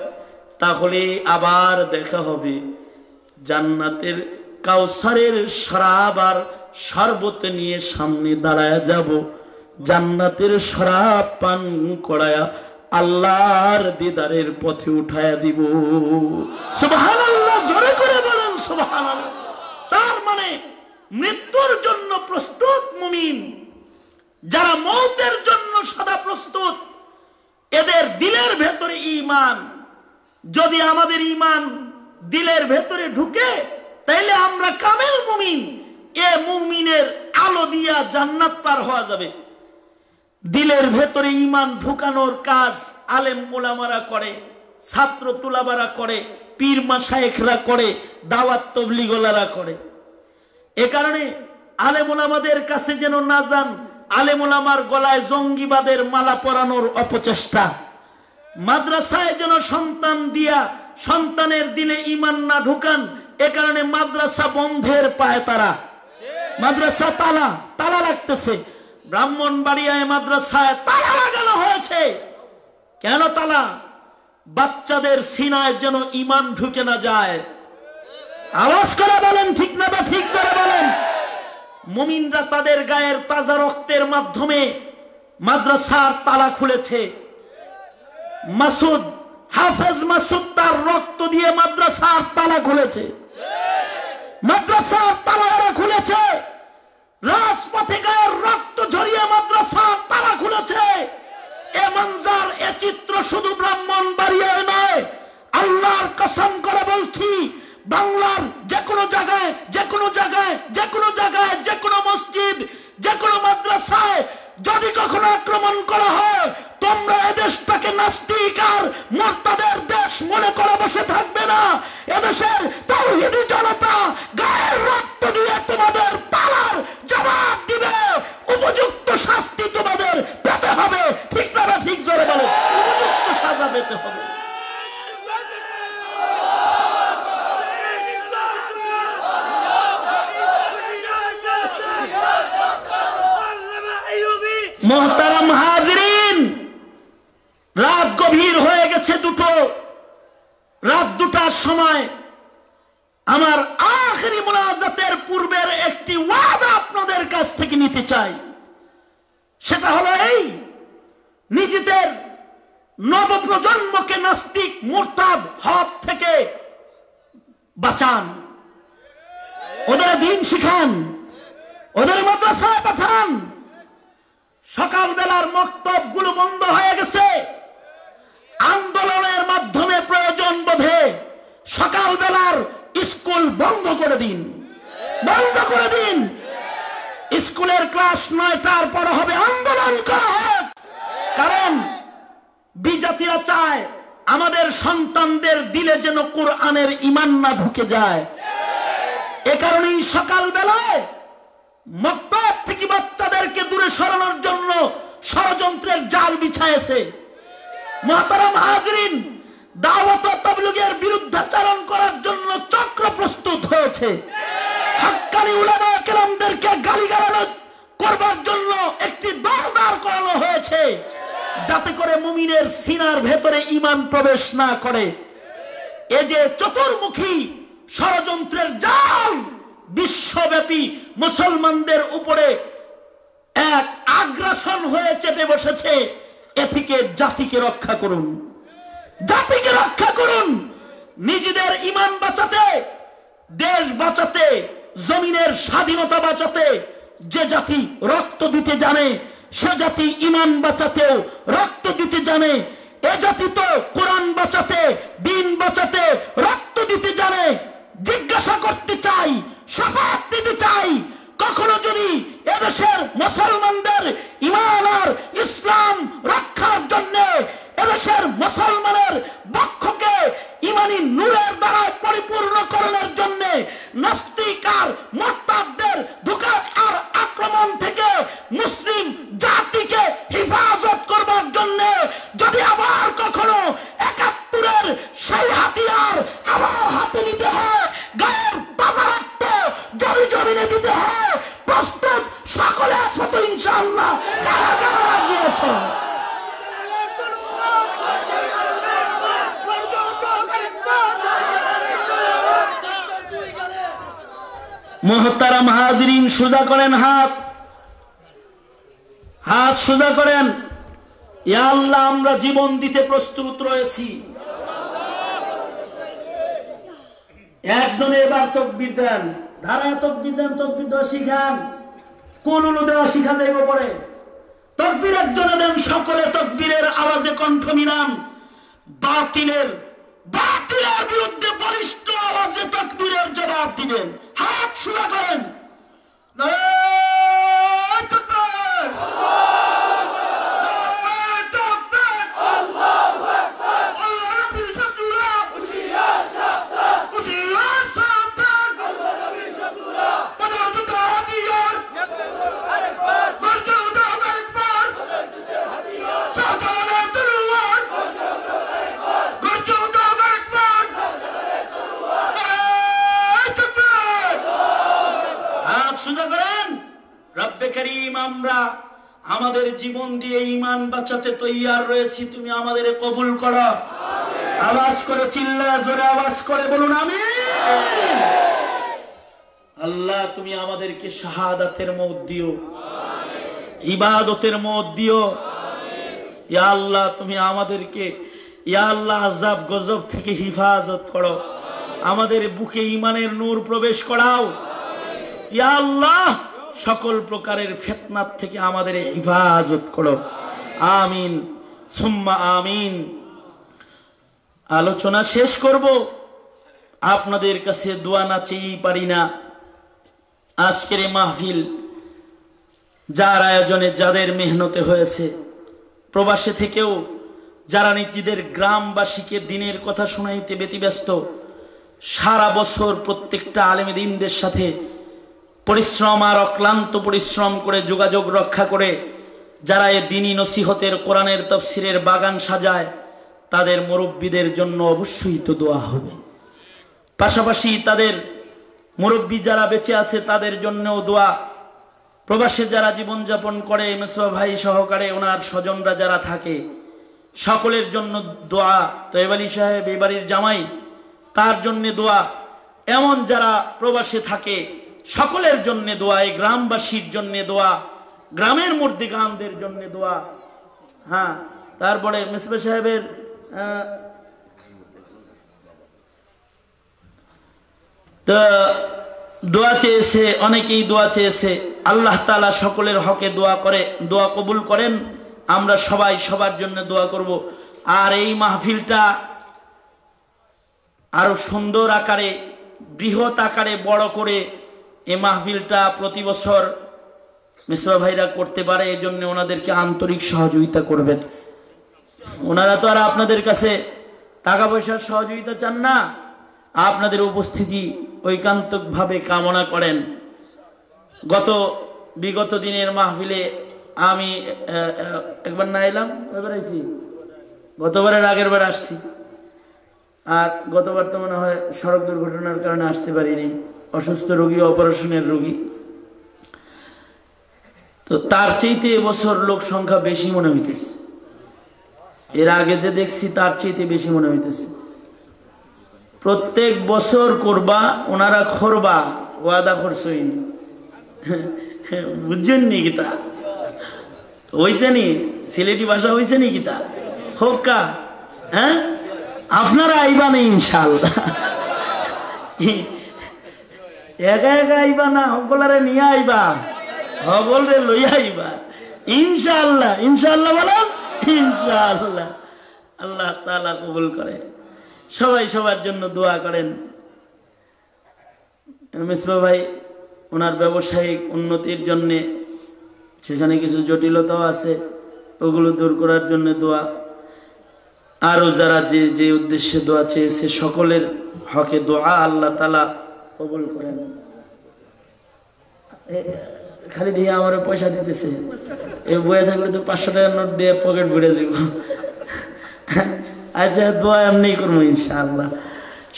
তাহলে আবার দেখা হবে। জান্নাতের কাউসারের শরাব আর শরবত নিয়ে সামনে দাঁড়ায় যাব, জান্নাতের শরাব পান করায়া আল্লাহর দিদারের পথে উঠায়া দিব। সুবহানাল্লাহ, জোরে করে বলেন সুবহানাল্লাহ। তার মানে মৃত্যুর জন্য প্রস্তুত মুমিন, যারা মওতের জন্য সদা প্রস্তুত, এদের দিলের ভেতরে ঈমান। যদি আমাদের ঈমান দিলের ভেতরে ঢুকে, তাইলে আমরা কামেল মুমিন। এ মুমিনের আলো দিয়া জান্নাত পার হওয়া যাবে। দিলের ভেতরে ঈমান ঢুকানোর কাজ আলেম ওলামারা করে, ছাত্র তুলাবারা করে, পীর মাশায়েখরা করে, দাওয়াত তাবলীগওয়ালারা করে। এ কারণে আলেম ওলামাদের কাছে যেন না যান, আলেম ওলামার গলায় জঙ্গিবাদের মালা পরানোর অপচেষ্টা। মাদ্রাসায় যেন সন্তান দিয়া সন্তানের দিলে ঈমান না ঢুকান, এ কারণে মাদ্রাসা বন্ধের পায় তারা। মাদ্রাসা তালা তালা লাগতেছে। ব্রাহ্মণবাড়িয়ায় মাদ্রাসায় তালা লাগানো হয়েছে। কেন তালা? বাচ্চাদের সিনায় যেন ঈমান ঢুকে না যায়। আওয়াজ করে বলেন ঠিক না? বা ঠিক করে বলেন। মুমিনরা তাদের গায়ের তাজা রক্তের মাধ্যমে মাদ্রাসার তালা খুলেছে। মাসুদ, হাফেজ মাসুদ তার রক্ত দিয়ে মাদ্রাসার তালা খুলেছে। মাদ্রাসার তালা খুলেছে। রাজপথে গায়ের রক্ত ঝরিয়ে মাদ্রাসার তালা খুলেছে। এ মঞ্জার, এ চিত্র শুধু ব্রাহ্মণবাড়িয়ায় নয়, আল্লাহর কসম করে বলছি, বাংলার যে কোনো জায়গায়, যে কোনো জায়গায়, যে কোনো জায়গায়, যে কোনো মসজিদ, যে কোনো মাদ্রাসায় যদি কখনো আক্রমণ করা হয়, তোমরা এদেশটাকে নাস্তিক আর মুরতাদের দেশ মনে করে বসে থাকবে না। এদেশের তাওহীদি জনতা গায়ের রক্ত দিয়ে তোমাদের তালার জবাব দিবে। উপযুক্ত শাস্তি তোমাদের পেতে হবে। ঠিক না? ঠিক জোরে বলো। উপযুক্ত সাজা পেতে হবে। মোহতারাম হাজরিন, রাত গভীর হয়ে গেছে দুটো। রাত 2টার সময় আমার আখেরি মুনাজাতের পূর্বের একটি ওয়াদা আপনাদের কাছ থেকে নিতে চাই। সেটা হলো এই, নিজেদের নবপ্রজন্মকে নাস্তিক মুরতাদ হওয়া থেকে বাঁচান। ওদের দিন শিখান, ওদের মাদ্রাসায় পাঠান। সকালবেলার মক্তব গুলো বন্ধ হয়ে গেছে। আন্দোলনের মাধ্যমে প্রয়োজন বোধে সকালবেলার স্কুল বন্ধ করে দিন, বন্ধ করে দিন। স্কুলের ক্লাস 9টার পর হবে, আন্দোলন করা হোক। কারণ বিজাতিরা চায় আমাদের সন্তানদের দিলে যেন কোরআনের ঈমান না ঢুকে যায়। এ কারণেই সকালবেলায় মক্তব থেকে বাচ্চাদেরকে দূরে সরানোর জন্য ষড়যন্ত্রের জাল বিছায়েছে। মুহতারাম হাজরিন, দাওয়াত ও তাবলীগের বিরুদ্ধাচরণ করার জন্য চক্র প্রস্তুত হয়েছে। হক্কানি উলামায়ে কেরামদেরকে গালিগালাজ করবার জন্য একটি দল দাঁড় করানো হয়েছে, যাতে করে মুমিনের সিনার ভেতরে ঈমান প্রবেশ না করে। এ যে চতুর্মুখী ষড়যন্ত্রের জাল বিশ্বব্যাপী মুসলমানদের উপরে এক আগ্রাসন হয়ে চেপে বসেছে, এ থেকে জাতিকে রক্ষা করুন, জাতিকে রক্ষা করুন। নিজেদের ঈমান বাঁচাতে, দেশ বাঁচাতে, জমিনের স্বাধীনতা বাঁচাতে যে জাতি রক্ত দিতে জানে, সে জাতি ঈমান বাঁচাতেও রক্ত দিতে জানে। এ জাতি তো কোরআন বাঁচাতে, দিন বাঁচাতে রক্ত দিতে জানে। জিজ্ঞাসা করতে চাই, শপথ দিতে চাই, কখনো যদি এদেশের মুসলমানদের ঈমান আর ইসলাম রক্ষার জন্য এদেশের মুসলমানের বক্ষকে ঈমানী নূরের দ্বারা পরিপূর্ণ করার জন্য নাস্তিক আর মুরতাদদের ধোঁকা আর আক্রমণ থেকে মুসলিম জাতিকে হেফাজত করবার জন্য যদি আবার কখনো ৭১-এর সেই হাতিয়ার আবার হাতে নিতে হয়, গায়ের তাজা রক্ত জমিনে দিতে হয়, প্রস্তুত সকলে একসাথে ইনশাআল্লাহ। কারা কারা রাজি আছো? মুহতারাম হাজিরিন, সোজা করেন হাত, হাত সোজা করেন। ইয়া আল্লাহ, আমরা জীবন দিতে প্রস্তুত রয়েছি। একজনে এবার তকবীর দেন, ধারা তকবীর দেন, তকবীর দেওয়া শিখান, কুলুলু দেওয়া শিখা যাইব পরে। তকবীর একজনে দেন, সকলে তকবীরের আওয়াজে কণ্ঠ মিলান। বাতিলের বিরুদ্ধে বলিষ্ঠ আওয়াজে তকবীরের জবাব দিবেন। হাত সোজা করেন। নারায়ে তাকবীর, নারায়ে তাকবীর, আল্লাহু আকবার, আল্লাহর নবীর শত্রুরা হুশিয়ার সাবধান, হুশিয়ার সাবধান, আল্লাহর নবীর শত্রুরা পদর যুদ্ধ হাতিয়ার, আরেকবার গর্জে উঠো আরেকবার, পদর যুদ্ধ হাতিয়ার, সাবধানের তলোয়ার, গর্জে উঠো আরেকবার, গর্জে উঠো আরেকবার, সাবধানের তলোয়ার, নারায়ে তাকবীর। হাত সোজা করেন। রব্বে করিম, আমরা আমাদের জীবন দিয়ে ঈমান বাঁচাতে তৈয়ার রয়েছি, তুমি আমাদের কবুল করো। আওয়াজ করে চিল্লায় জোরে আওয়াজ করে বলুন আমিন। আল্লাহ, তুমি আমাদেরকে শাহাদাতের মওত দিও, ইবাদতের মওত দিও। ইয়া আল্লাহ, তুমি আমাদেরকে ইয়া আল্লাহ আযাব গজব থেকে হিফাজত করো, আমাদের বুকে ঈমানের নূর প্রবেশ করাও। ইয়া আল্লাহ, সকল প্রকারের ফিতনাত থেকে আমাদের হিফাজত করো। আমিন সুম্মা আমিন। আলোচনা শেষ করব, আপনাদের কাছে দোয়া না চেয়েই পারি না। আজকের এই মাহফিল যার আয়োজনে, যাদের মেহনতে হয়েছে, প্রবাসে থেকেও যারা নিজেদের গ্রামবাসীকে দিনের কথা শোনাইতে ব্যতিব্যস্ত, সারা বছর প্রত্যেকটা আলেমে দ্বীনদের সাথে পরিশ্রম আর অক্লান্ত পরিশ্রম করে যোগাযোগ রক্ষা করে যারা এই দ্বীনী নসিহতের, কোরআনের তাফসীরের বাগান সাজায়, তাদের মুরব্বীদের জন্য অবশ্যই তো দোয়া হবে। পাশাপাশি তাদের মুরব্বী যারা বেঁচে আছে তাদের জন্যও দোয়া। প্রবাসে যারা জীবনযাপন করে, মেসবা ভাই সহকারে ওনার স্বজনরা যারা থাকে, সকলের জন্য দোয়া। তয়েব আলী সাহেব এই বাড়ির জামাই, তার জন্য দোয়া। এমন যারা প্রবাসে থাকে সকলের জন্য দোয়া, এই গ্রামবাসীর জন্য দোয়া, গ্রামের মুর্দিগানদের জন্য দোয়া। হ্যাঁ, তারপরে মেসবা সাহেবের তো দোয়া চেয়েছে, অনেকেই দোয়া চেয়েছে। আল্লাহ তাআলা সকলের হকে দোয়া করে, দোয়া কবুল করেন। আমরা সবাই সবার জন্য দোয়া করব। আর এই মাহফিলটা আরো সুন্দর আকারে, বৃহৎ আকারে, বড় করে এই মাহফিলটা প্রতি বছর মিসবা ভাইরা করতে পারে, এই জন্য ওনাদেরকে আন্তরিক সহযোগিতা করবেন। ওনারা তো আর আপনাদের কাছে টাকা পয়সার সহযোগিতা চান না, আপনাদের উপস্থিতি ঐকান্তিক ভাবে কামনা করেন। বিগত দিনের মাহফিলে আমি একবার না এলাম, এবার আইছি, গতবারের আগের বার আসছি। আর গতবার তো মনে হয় সড়ক দুর্ঘটনার কারণে আসতে পারিনি, অসুস্থ রোগী, অপারেশনের রোগী। তো তার চাইতে এবছর লোক সংখ্যা বেশি মনে হইতেছে। এর আগে যে দেখছি তার চাইতে বেশি মনে হইতেছে। প্রত্যেক বছর করবা, ওনারা খরবা, ওয়াদা করছই, বুঝছেন নি গীতা হইছে নি, সিলেটি ভাষা হইছে নি গীতা হোকা। হ্যাঁ, আপনারা আইবা না ইনশাআল্লাহ, একা একা আইবা না, সকলারে নিয়ে আইবা, সকলরে লইয়া আইবা ইনশাআল্লাহ। ইনশাআল্লাহ বলেন, ইনশাআল্লাহ। আল্লাহ তাআলা কবুল করে। সবাই সবার জন্য দোয়া করেন। মিসবা ভাই ওনার ব্যবসায়িক উন্নতির জন্যে সেখানে কিছু জটিলতাও আছে, ওগুলো দূর করার জন্য দোয়া। আরও যারা যে যে উদ্দেশ্যে দোয়া চেয়েছে সকলের হকে দোয়া আল্লাহ তাআলা কবুল করেন। খালি দিয়ে আমার পয়সা দিতেছে, এই বইয়ে থাকলে তো 500 টাকার নোট দিয়ে পকেট ভরে যাব। আচ্ছা, দোয়া এমনি করবো ইনশাআল্লাহ।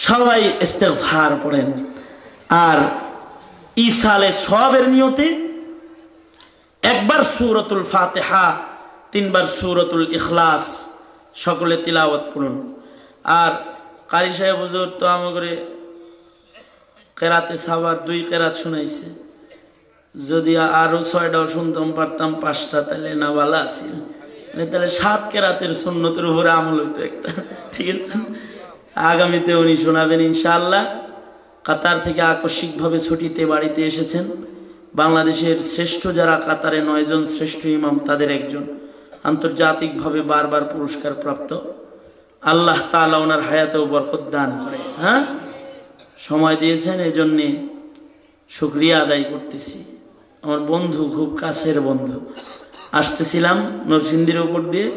সবাই ইস্তেগফার পড়েন। আর ইসালে সওয়াবের নিয়তে একবার সূরাতুল ফাতিহা, 3 বার সূরাতুল ইখলাস সকলে তিলাওয়াত করুন। আর কারি সাহেব হুজুর তো আমাকে কেরাতে সাবার 2 কেরাত শোনাইছে, যদি আরো 6টাও শুনতাম পারতাম 5টা, তাহলে না ভালো আছিল, তাহলে 7 কেরাতের সুন্নতের উপরে আমল হইতো একটা। ঠিক আছে, আগামীতে উনি শোনাবেন ইনশাআল্লাহ। কাতার থেকে আকস্মিকভাবে ছুটিতে বাড়িতে এসেছেন। বাংলাদেশের শ্রেষ্ঠ যারা কাতারে 9 জন শ্রেষ্ঠ ইমাম, তাদের একজন, আন্তর্জাতিকভাবে বারবার পুরস্কার প্রাপ্ত। আল্লাহ তাআলা ওনার হায়াতেও বরকত দান করে। হ্যাঁ, সময় দিয়েছেন, এজন্যে শুকরিয়া আদায় করতেছি। আমার বন্ধু, খুব কাছের বন্ধু, আসতেছিলাম নরসিংদীর উপর দিয়ে,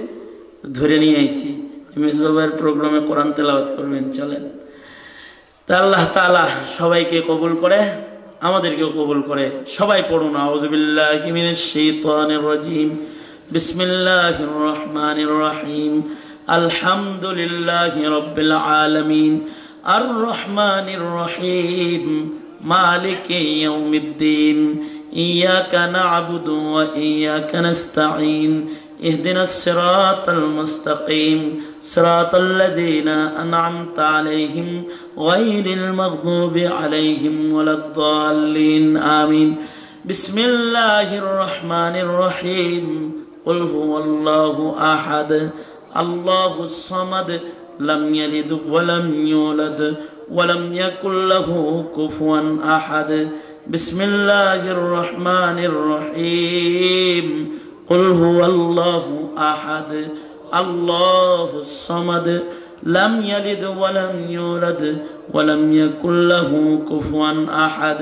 ধরে নিয়ে আইছি এমএস বাবার প্রোগ্রামে কোরআন তেলাওয়াত করবেন, চলেন। তা আল্লাহ তাআলা সবাইকে কবুল করে, আমাদেরকেও কবুল করে। সবাই পড়ুন আউযু বিল্লাহি মিনাশ শাইতানির রাজীম, বিসমিল্লাহির রহমানির রহিম, আলহামদুলিল্লাহি রাব্বিল আলামিন, আর রহমানির রহিম, মালিকি ইয়াউমিদ্দিন, ইয়াকা না'বুদু ওয়া ইয়াকা নাস্তাঈন, ইহদিনাস সিরাতাল মুস্তাকিম, সিরাতাল লাযীনা আন'আমতা আলাইহিম গায়রিল মাগদুবি আলাইহিম ওয়ালাদ-দাল্লিন, আমিন। বিসমিল্লাহির রহমানির রহিম, কুল হুয়াল্লাহু আহাদ, আল্লাহুস সামাদ, লাম ইয়ালিদ ওয়া লাম ইউলাদ ওয়া লাম ইয়াকুল লাহু কুফুয়ান আহাদ। বিসমিল্লাহির রহমানির রহিম, কুল হুয়াল্লাহু আহাদ, আল্লাহুস সামাদ, লাম ইয়ালিদ ওয়া লাম ইউলাদ ওয়া লাম ইয়াকুল লাহু কুফুয়ান আহাদ।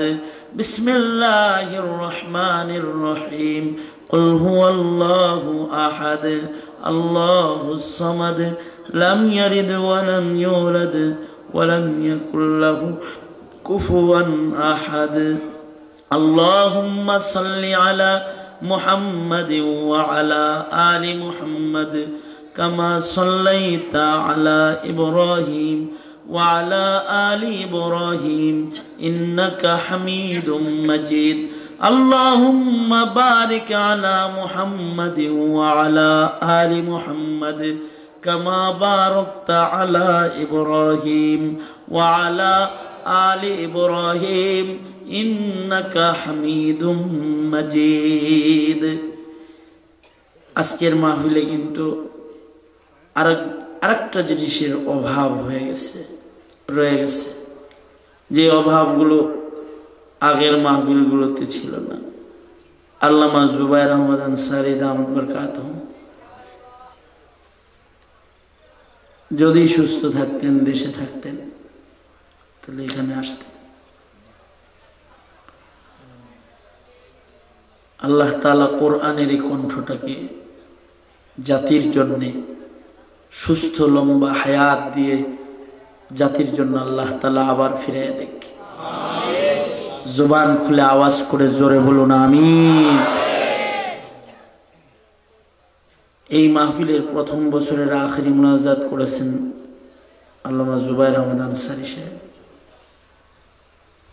বিসমিল্লাহির রহমানির রহিম, কুল হুয়াল্লাহু আহাদ, আল্লাহুস সামাদ, লাম ইয়ালিদ ওয়া লাম ইউলাদ ওয়া লাম ইয়াকুল লাহু কুফুয়ান আহাদ। আল্লাহুম্মা সাল্লি আলা মুহাম্মাদিন ওয়া আলা আলি মুহাম্মাদ, কামা সাল্লাইতা আলা ইব্রাহিম ওয়া আলা আলি ইব্রাহিম, ইন্নাকা হামিদুম মাজিদ। আল্লাহুম্মা বারিক আলা মুহাম্মাদিন ওয়া আলা আলি মুহাম্মাদ, কামা বারাকতা আলা ইব্রাহিম ওয়া আলা আলি ইব্রাহিম, ইন্নাকা হামিদুম মাজিদ। আজকের মাহফিলে কিন্তু আরেকটা জিনিসের অভাব হয়ে গেছে, রয়ে গেছে, যে অভাবগুলো আগের মাহফিলগুলোতে ছিল না। আল্লামা জুবায়ের আহমদ আনসারী দামাত বরকাতুহু যদি সুস্থ থাকতেন, দেশে থাকতেন, তাহলে এখানে আসতেন। আল্লাহ তাআলা কোরআনের এই কণ্ঠটাকে জাতির জন্যে সুস্থ লম্বা হায়াত দিয়ে জাতির জন্য আল্লাহ তাআলা আবার ফিরে দেখ। জবান খুলে আওয়াজ করে জোরে বলুন আমিন। এই মাহফিলের প্রথম বছরের আখেরি মুনাজাত করেছেন আল্লামা জুবায়ের আহমদ আনসারী সাহেব।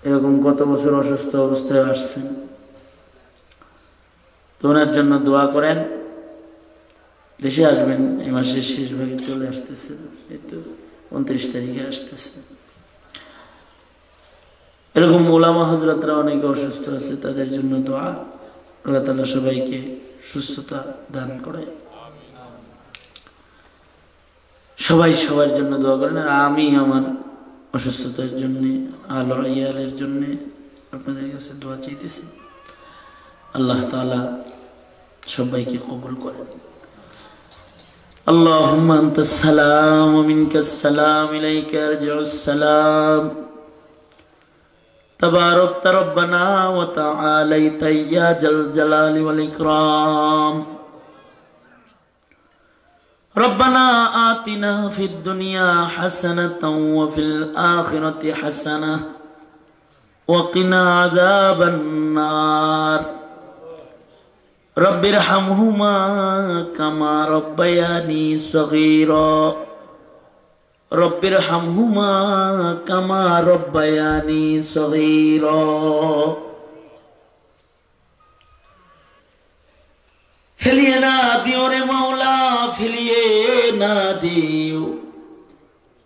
এরকম কত বছর অসুস্থ অবস্থায় আসছেন, তো ওনার জন্য দোয়া করেন। দেশে আসবেন এই মাসের শেষ ভাগে, চলে আসতেছে, এই তো 29 তারিখে আসতেছে। এরকম ওলামা হযরতরা অনেকে অসুস্থ আছে, তাদের জন্য দোয়া। আল্লাহ তাআলা সবাইকে সুস্থতা দান করে। সবাই সবার জন্য দোয়া করেন। আর আমি আমার অসুস্থতার জন্য, আলো ইয়ালের জন্য আপনাদের কাছে দোয়া চাইতেছি। আল্লাহ তাআলা সবাইকে কবুল করেন। আল্লাহুম্মা আনতাস সালাম ওয়া মিনকাস সালাম, ইলাইকা আরজিউস সালাম, تباركت ربنا وتعاليت يا ذا الجلال والإكرام. ربنا آتنا في الدنيا حسنة وفي الآخرة حسنة وقنا عذاب النار. رب ارحمهما كما ربياني صغيرا. رب ارحمهما كما ربياني صغيرا. ফিরিয়ে না দিও রে মাওলা, ফিরিয়ে না দিও।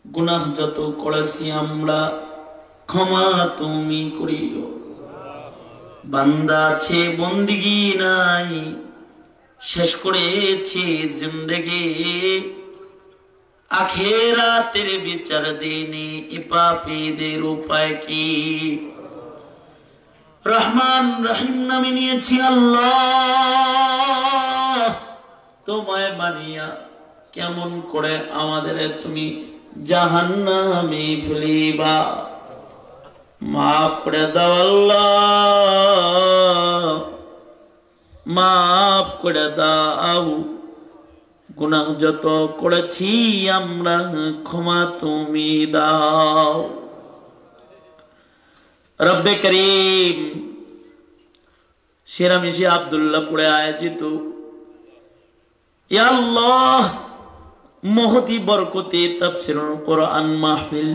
গুনাহ যত করেছি আমরা ক্ষমা তুমি করিও। বান্দা আছে বন্দিগি নাই, শেষ করেছি জিন্দেগি। আখিরাতের বিচার দিনে পাপীদের উপায় কি? রহমান রহিম নামে নিয়েছি আল্লাহ, তোমায় মানিয়া কেমন করে আমাদের তুমি জাহান্নামে ফেলিবা? মাফ করে দাও আল্লাহ, মাফ করে দাও। গুনাহ যত করেছি আমরা ক্ষমা তুমি দাও। রব্বে করিম শিরামিশি আব্দুল্লাহপুরে আয়োজিত ইয়া আল্লাহ মহতি বরকতে তাফসীরুল কোরআন মাহফিল,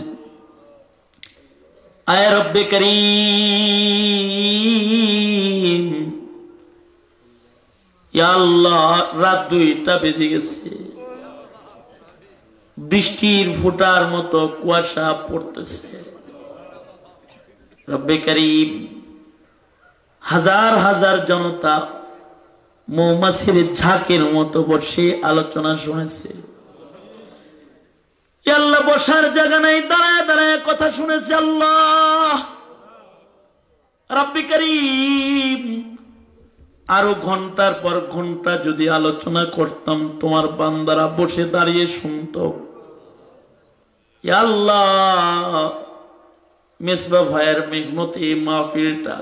আয় রব্বে করিম ইয়া আল্লাহ, রাত 2টা বেজে গেছে, বৃষ্টির ফোঁটার মতো কুয়াশা পড়তেছে। রব্বে করিম হাজার হাজার জনতা মৌমাছির ঝাঁকের মতো বসে আলোচনা শুনেছে। আল্লাহ বসার জায়গা নাই, দাঁড়ায় দাঁড়ায় কথা শুনেছে। আল্লাহ রব্বে করিম আরো ঘন্টার পর ঘন্টা যদি আলোচনা করতাম, তোমার বান্দারা বসে দাঁড়িয়ে শুনত। আল্লাহ মেসবাহ ভাইয়ের মেহনতি মাহফিলটা,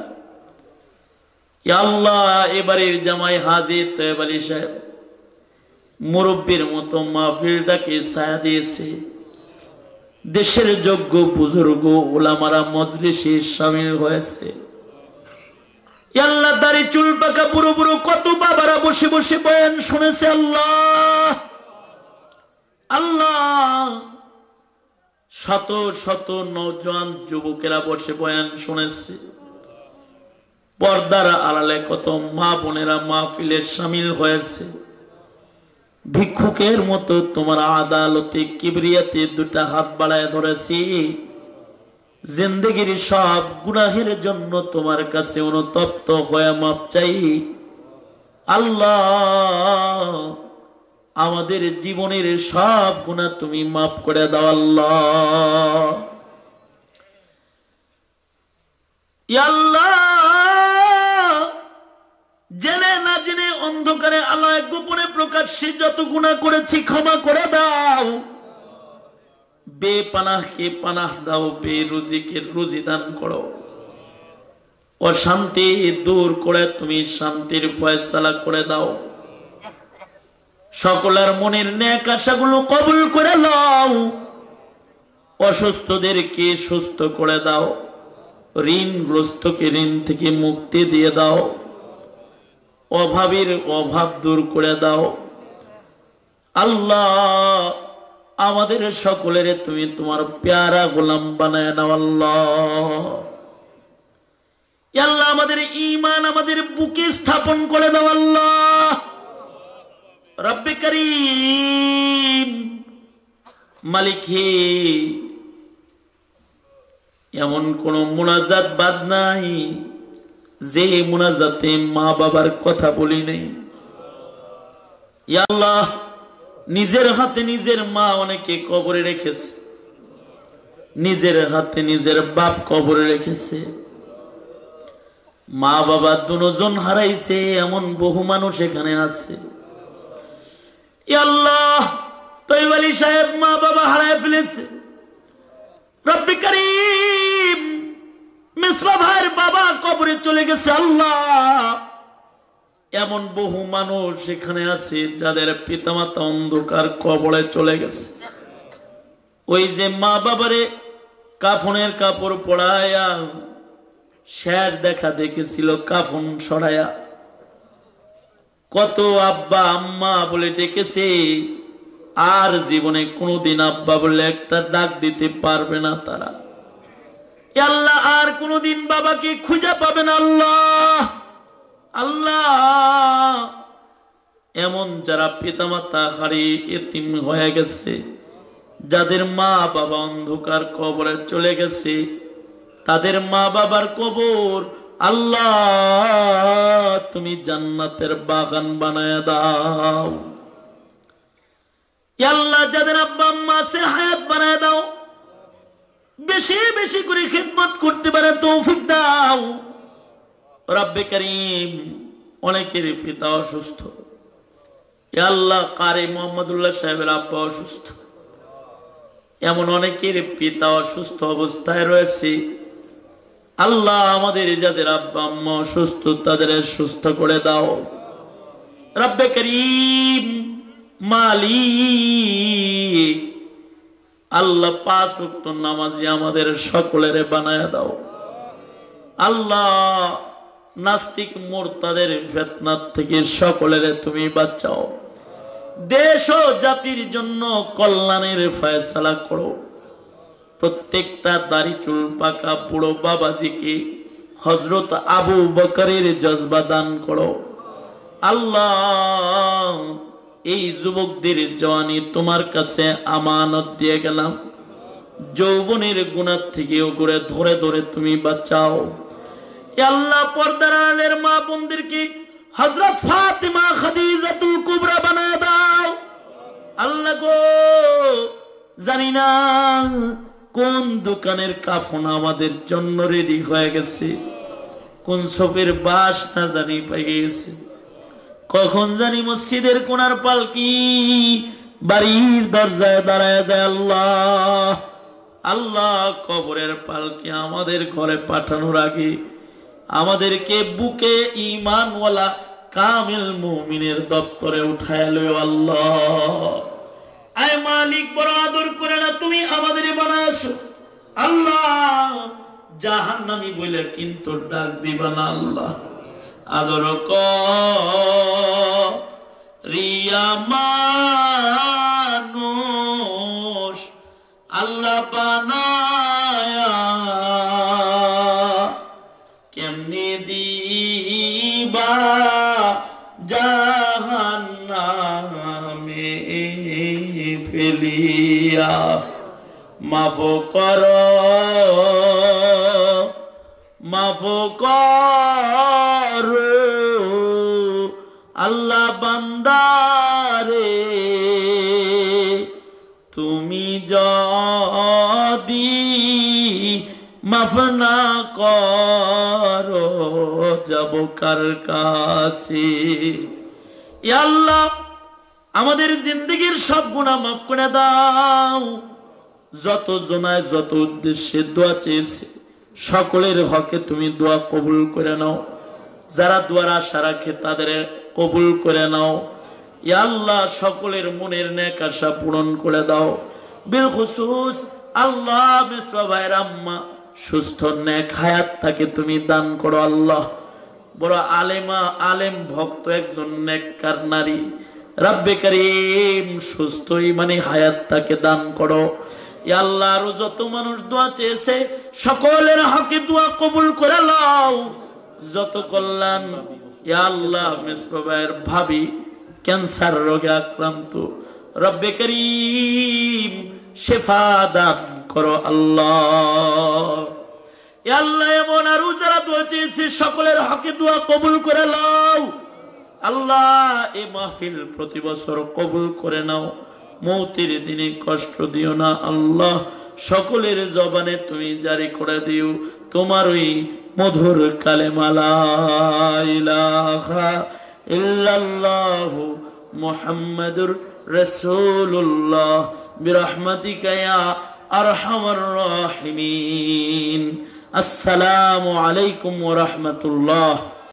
আল্লাহ এবারের জামাই হাজী তয়েব আলী সাহেব মুরব্বীর মতো মাহফিলটাকে ছায়া দিয়েছে। দেশের যোগ্য বুজুর্গ ওলামারা মজলিসে শামিল হয়েছে। আল্লাহ দাড়ি চুল পাকা বুড়ো বুড়ো কত বাবারা বসে বসে বয়ান শুনেছে। আল্লাহ আল্লাহ শত শত নওজোয়ান যুবকেরা বসে বয়ান শুনেছে। পর্দার আড়ালে কত মা বোনেরা মাহফিলের শামিল হয়েছে। ভিক্ষুকের মতো তোমার আদালতে কিবরিয়াতে 2টা হাত বাড়ায় ধরেছি। জিন্দেগির সব গুনাহের জন্য তোমার কাছে অনুতপ্ত হয়ে মাপ চাই। আল্লাহ আমাদের জীবনের সব গুনাহ তুমি মাফ করে দাও। আল্লাহ ইয়া আল্লাহ জেনে না জেনে অন্ধকারে আলোয় গোপনে প্রকাশ্যে যত গুনাহ করেছি ক্ষমা করে দাও। বেপানাহকে পানাহ দাও, বেরুজিকে রুজি দান করো। অশান্তি দূর করে তুমি শান্তির ফয়সালা করে দাও। সকলের মনের নেক আশাগুলো কবুল করে নাও। অসুস্থদেরকে সুস্থ করে দাও। ঋণগ্রস্তকে ঋণ থেকে মুক্তি দিয়ে দাও। অভাবীর অভাব দূর করে দাও। আল্লাহ আমাদের সকলের তুমি তোমার প্যারা গোলাম বানায় নাও। আল্লাহ আল্লাহ আমাদের ঈমান আমাদের বুকে স্থাপন করে দাও। আল্লাহ রব্বে করিম মালিক হে, এমন কোন মুনাজাত বাদ নাই যে মুনাজাতে মা বাবার কথা বলি নাই। ইয়া আল্লাহ নিজের হাতে নিজের মা অনেকে কবরে রেখেছে, নিজের হাতে নিজের বাপ কবরে রেখেছে। মা বাবা দুজন হারাইছে এমন বহু মানুষ এখানে আছে। ইয়া আল্লাহ তয়্যব আলী সাহেব মা বাবা হারায় ফেলেছে। রব্বে করিম মিসবা ভাইয়ের বাবা কবরে চলে গেছে। আল্লাহ, এমন বহু মানুষ এখানে আছে যাদের পিতামাতা অন্ধকার কবরে চলে গেছে। ওই যে মা বাবারে কাফনের কাপড় পরায়া শেষ দেখা দেখেছিল কাফন সরায়া, কত আব্বা আম্মা বলে ডেকেছে, আর জীবনে কোনোদিন আব্বা বলে একটা ডাক দিতে পারবে না তারা। আল্লাহ, আর কোনোদিন বাবাকে খুঁজে পাবে না। আল্লাহ আল্লাহ, এমন যারা পিতামাতা হারিয়ে এতিম হয়ে গেছে, যাদের মা বাবা অন্ধকার কবরে চলে গেছে, তাদের মা বাবার কবর আল্লাহ তুমি জান্নাতের বাগান বানায় দাও। আল্লাহ, যাদের আব্বা আম্মা আছে হায়াত বানায় দাও, বেশি বেশি করে খিদমত করতে পারে তৌফিক দাও। রব্বে করিম, অনেকের পিতা অসুস্থ। আল্লাহ, কারি মোহাম্মদুল্লাহ সাহেবের আব্বা অসুস্থ, এমন অনেকের পিতা অসুস্থ অবস্থায় রয়েছে। আল্লাহ, আমাদের যাদের আব্বা আম্মা অসুস্থ তাদের সুস্থ করে দাও। রব্বে করিম, মালিক, আল্লাহ 5 ওয়াক্ত নামাজি আমাদের সকলের বানায় দাও। আল্লাহ, নাস্তিক মুরতাদের ফিতনাত থেকে সকলের তুমি বাঁচাও। দেশ ও জাতির জন্য কল্যাণের ফয়সালা করো। প্রত্যেকটা দাড়ি চুল পাকা বুড়ো বাবাজিকে হযরত আবু বকরের জজবা দান করো। আল্লাহ, এই যুবকদের জওয়ানি তোমার কাছে আমানত দিয়ে গেলাম। যৌবনের গুনাহ থেকে ওগুলো ধরে ধরে তুমি বাঁচাও। আল্লাহ, পর্দার আড়ালের মা বোনদেরকে হযরত ফাতিমা খাদিজাতুল কুবরা বানায় দাও। আল্লাহ গো, জানি না কোন দোকানের কাফন আমাদের জন্য রেডি হয়ে গেছে, কোন সফের বাস না জানি পেয়ে গেছে, কখন জানি মসজিদের কোনার পালকি বাড়ির দরজায় দাঁড়ায় যায়। আল্লাহ আল্লাহ, কবরের পালকি আমাদের ঘরে পাঠানোর আগে আমাদেরকে বুকে ঈমানওয়ালা কামিল মুমিনের দপ্তরে উঠায় লও। আল্লাহ, আয় মালিক, বড় আদর করে না তুমি আমাদের বানাইছো। আল্লাহ, জাহান্নামী বলে কিন্তু ডাক দিবা না। আল্লাহ, আদর করিয়া মানুষ আল্লাহ বানায়া, কেমনে দিবা জাহান্নামে ফেলিয়া। মাফ করো, মাফ করো আল্লাহ বান্দারে, তুমি যদি মাফ না করো যাব কার কাছে। ইয়া আল্লাহ, আমাদের জিন্দেগীর সব গুনাহ মাফ করে দাও। যত জনায় যত উদ্দেশ্যে দোয়া চেয়েছে সকলের হকে তুমি দোয়া কবুল করে নাও। যারা দোয়ার আশা রাখে তাদের কবুল করে নাও। ইয়া আল্লাহ, সকলের মনের নেক আশা পূরণ করে দাও। বিল খুসুস আল্লাহ, মিসবা ভাইয়ের আম্মা সুস্থ নেক হায়াত তাকে তুমি দান করো। আল্লাহ, বড় আলেমা আলেম ভক্ত একজন নেককার নারী, রব্বে করিম সুস্থ ইমানি হায়াত তাকে দান করো। ইয়া আল্লাহ, আরো যত মানুষ দোয়া চেয়েছে সকলের হকে দোয়া কবুল করে নাও। যত কল্যাণ, ইয়া আল্লাহ, মিসবা ভাইয়ের ভাবি ক্যান্সার রোগে আক্রান্ত, রব্বে করিম শিফা দান করো। আল্লাহ, ইয়া আল্লাহ, এমন আরো যারা দোয়া চেয়েছে সকলের হকে দোয়া কবুল করে নাও। আল্লাহ, এই মাহফিল প্রতি বছর কবুল করে নাও। মৌতের দিনে কষ্ট দিও না। আল্লাহ, সকলের জবানে তুমি জারি করে দিও তোমার ওই মধুর কালেমা লা ইলাহা ইল্লাল্লাহু মুহাম্মাদুর রাসূলুল্লাহ বিরহমাতিকা ইয়া আরহামার রাহিমিন। আসসালামু আলাইকুম ওয়া রাহমাতুল্লাহ।